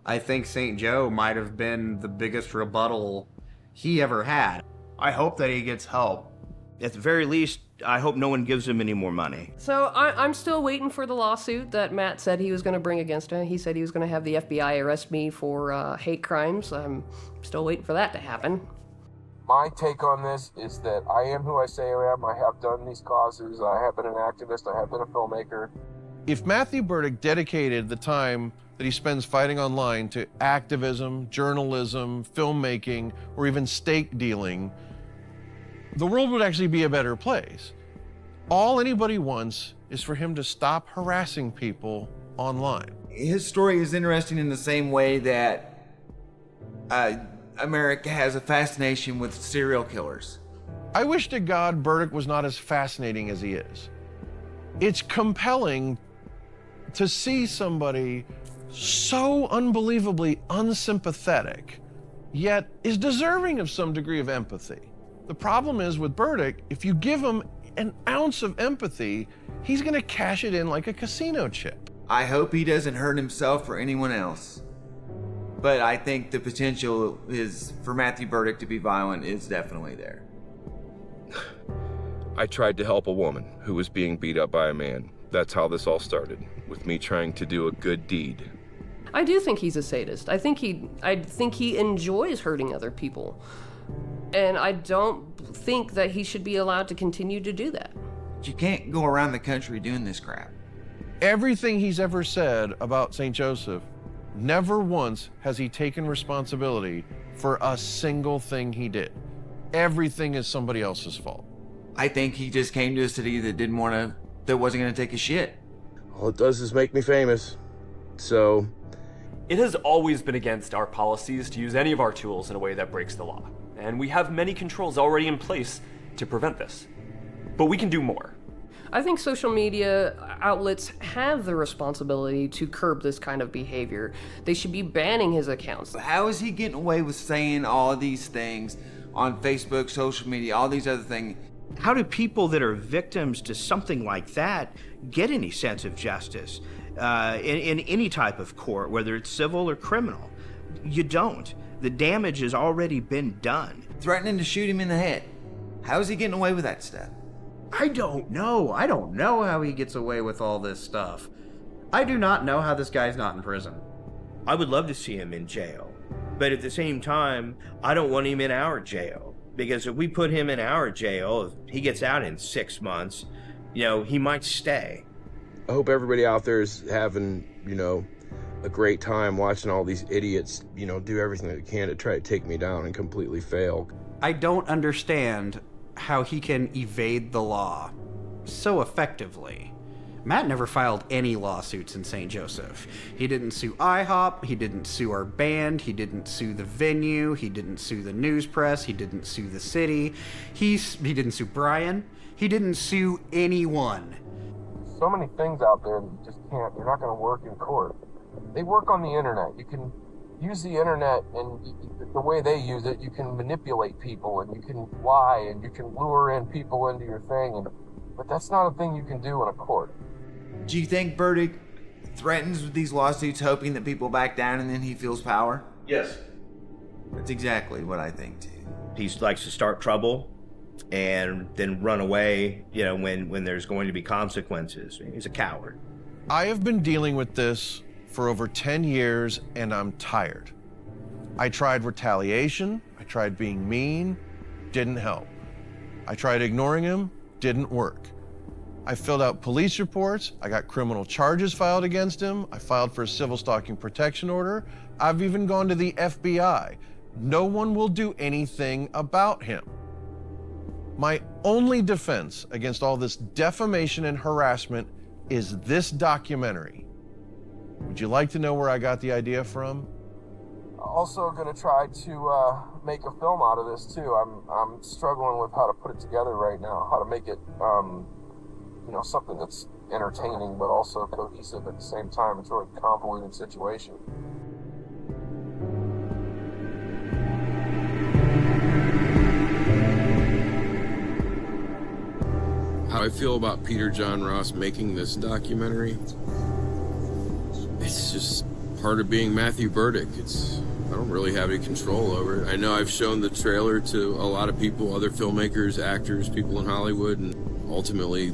I think St. Joe might have been the biggest rebuttal he ever had. I hope that he gets help. At the very least, I hope no one gives him any more money. So I'm still waiting for the lawsuit that Matt said he was going to bring against him. He said he was going to have the FBI arrest me for hate crimes. I'm still waiting for that to happen. My take on this is that I am who I say I am. I have done these causes. I have been an activist. I have been a filmmaker. If Matthew Burdick dedicated the time that he spends fighting online to activism, journalism, filmmaking, or even stake dealing, the world would actually be a better place. All anybody wants is for him to stop harassing people online. His story is interesting in the same way that America has a fascination with serial killers. I wish to God Burdick was not as fascinating as he is. It's compelling to see somebody so unbelievably unsympathetic, yet is deserving of some degree of empathy. The problem is with Burdick, if you give him an ounce of empathy, he's gonna cash it in like a casino chip. I hope he doesn't hurt himself or anyone else. But I think the potential is for Matthew Burdick to be violent is definitely there. I tried to help a woman who was being beat up by a man. That's how this all started, with me trying to do a good deed. I do think he's a sadist. I think he enjoys hurting other people. And I don't think that he should be allowed to continue to do that. You can't go around the country doing this crap. Everything he's ever said about St. Joseph, never once has he taken responsibility for a single thing he did. Everything is somebody else's fault. I think he just came to a city that wasn't gonna take a shit. All it does is make me famous. So... It has always been against our policies to use any of our tools in a way that breaks the law. And we have many controls already in place to prevent this. But we can do more. I think social media outlets have the responsibility to curb this kind of behavior. They should be banning his accounts. How is he getting away with saying all of these things on Facebook, social media, all these other things? How do people that are victims to something like that get any sense of justice in any type of court, whether it's civil or criminal? You don't. The damage has already been done. Threatening to shoot him in the head. How is he getting away with that stuff? I don't know. I don't know how he gets away with all this stuff. I do not know how this guy's not in prison. I would love to see him in jail. But at the same time, I don't want him in our jail. Because if we put him in our jail, if he gets out in 6 months, he might stay. I hope everybody out there is having, a great time watching all these idiots, do everything they can to try to take me down and completely fail. I don't understand how he can evade the law so effectively. Matt never filed any lawsuits in St. Joseph. He didn't sue IHOP, he didn't sue our band, he didn't sue the venue, he didn't sue the news press, he didn't sue the city, he didn't sue Brian, he didn't sue anyone. So many things out there that just can't, they're not going to work in court. They work on the internet. You can use the internet, and the way they use it, you can manipulate people, and you can lie, and you can lure in people into your thing, but that's not a thing you can do in a court. Do you think Burdick threatens with these lawsuits hoping that people back down and then he feels power? Yes. That's exactly what I think too. He likes to start trouble and then run away, when there's going to be consequences. He's a coward. I have been dealing with this for over 10 years, and I'm tired. I tried retaliation, I tried being mean, didn't help. I tried ignoring him, didn't work. I filled out police reports, I got criminal charges filed against him, I filed for a civil stalking protection order, I've even gone to the FBI. No one will do anything about him. My only defense against all this defamation and harassment is this documentary. Would you like to know where I got the idea from? Also going to try to make a film out of this too. I'm struggling with how to put it together right now, how to make it something that's entertaining but also cohesive at the same time. It's a really convoluted situation. How I feel about Peter John Ross making this documentary, it's just part of being Matthew Burdick. I don't really have any control over it. I know I've shown the trailer to a lot of people, other filmmakers, actors, people in Hollywood, and ultimately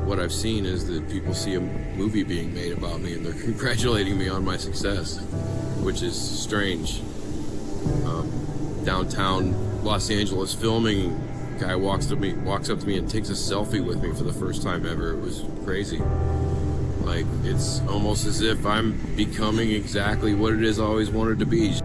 what I've seen is that people see a movie being made about me and they're congratulating me on my success, which is strange. Downtown Los Angeles filming, guy walks up to me and takes a selfie with me for the first time ever. It was crazy. Like, it's almost as if I'm becoming exactly what it is I always wanted to be.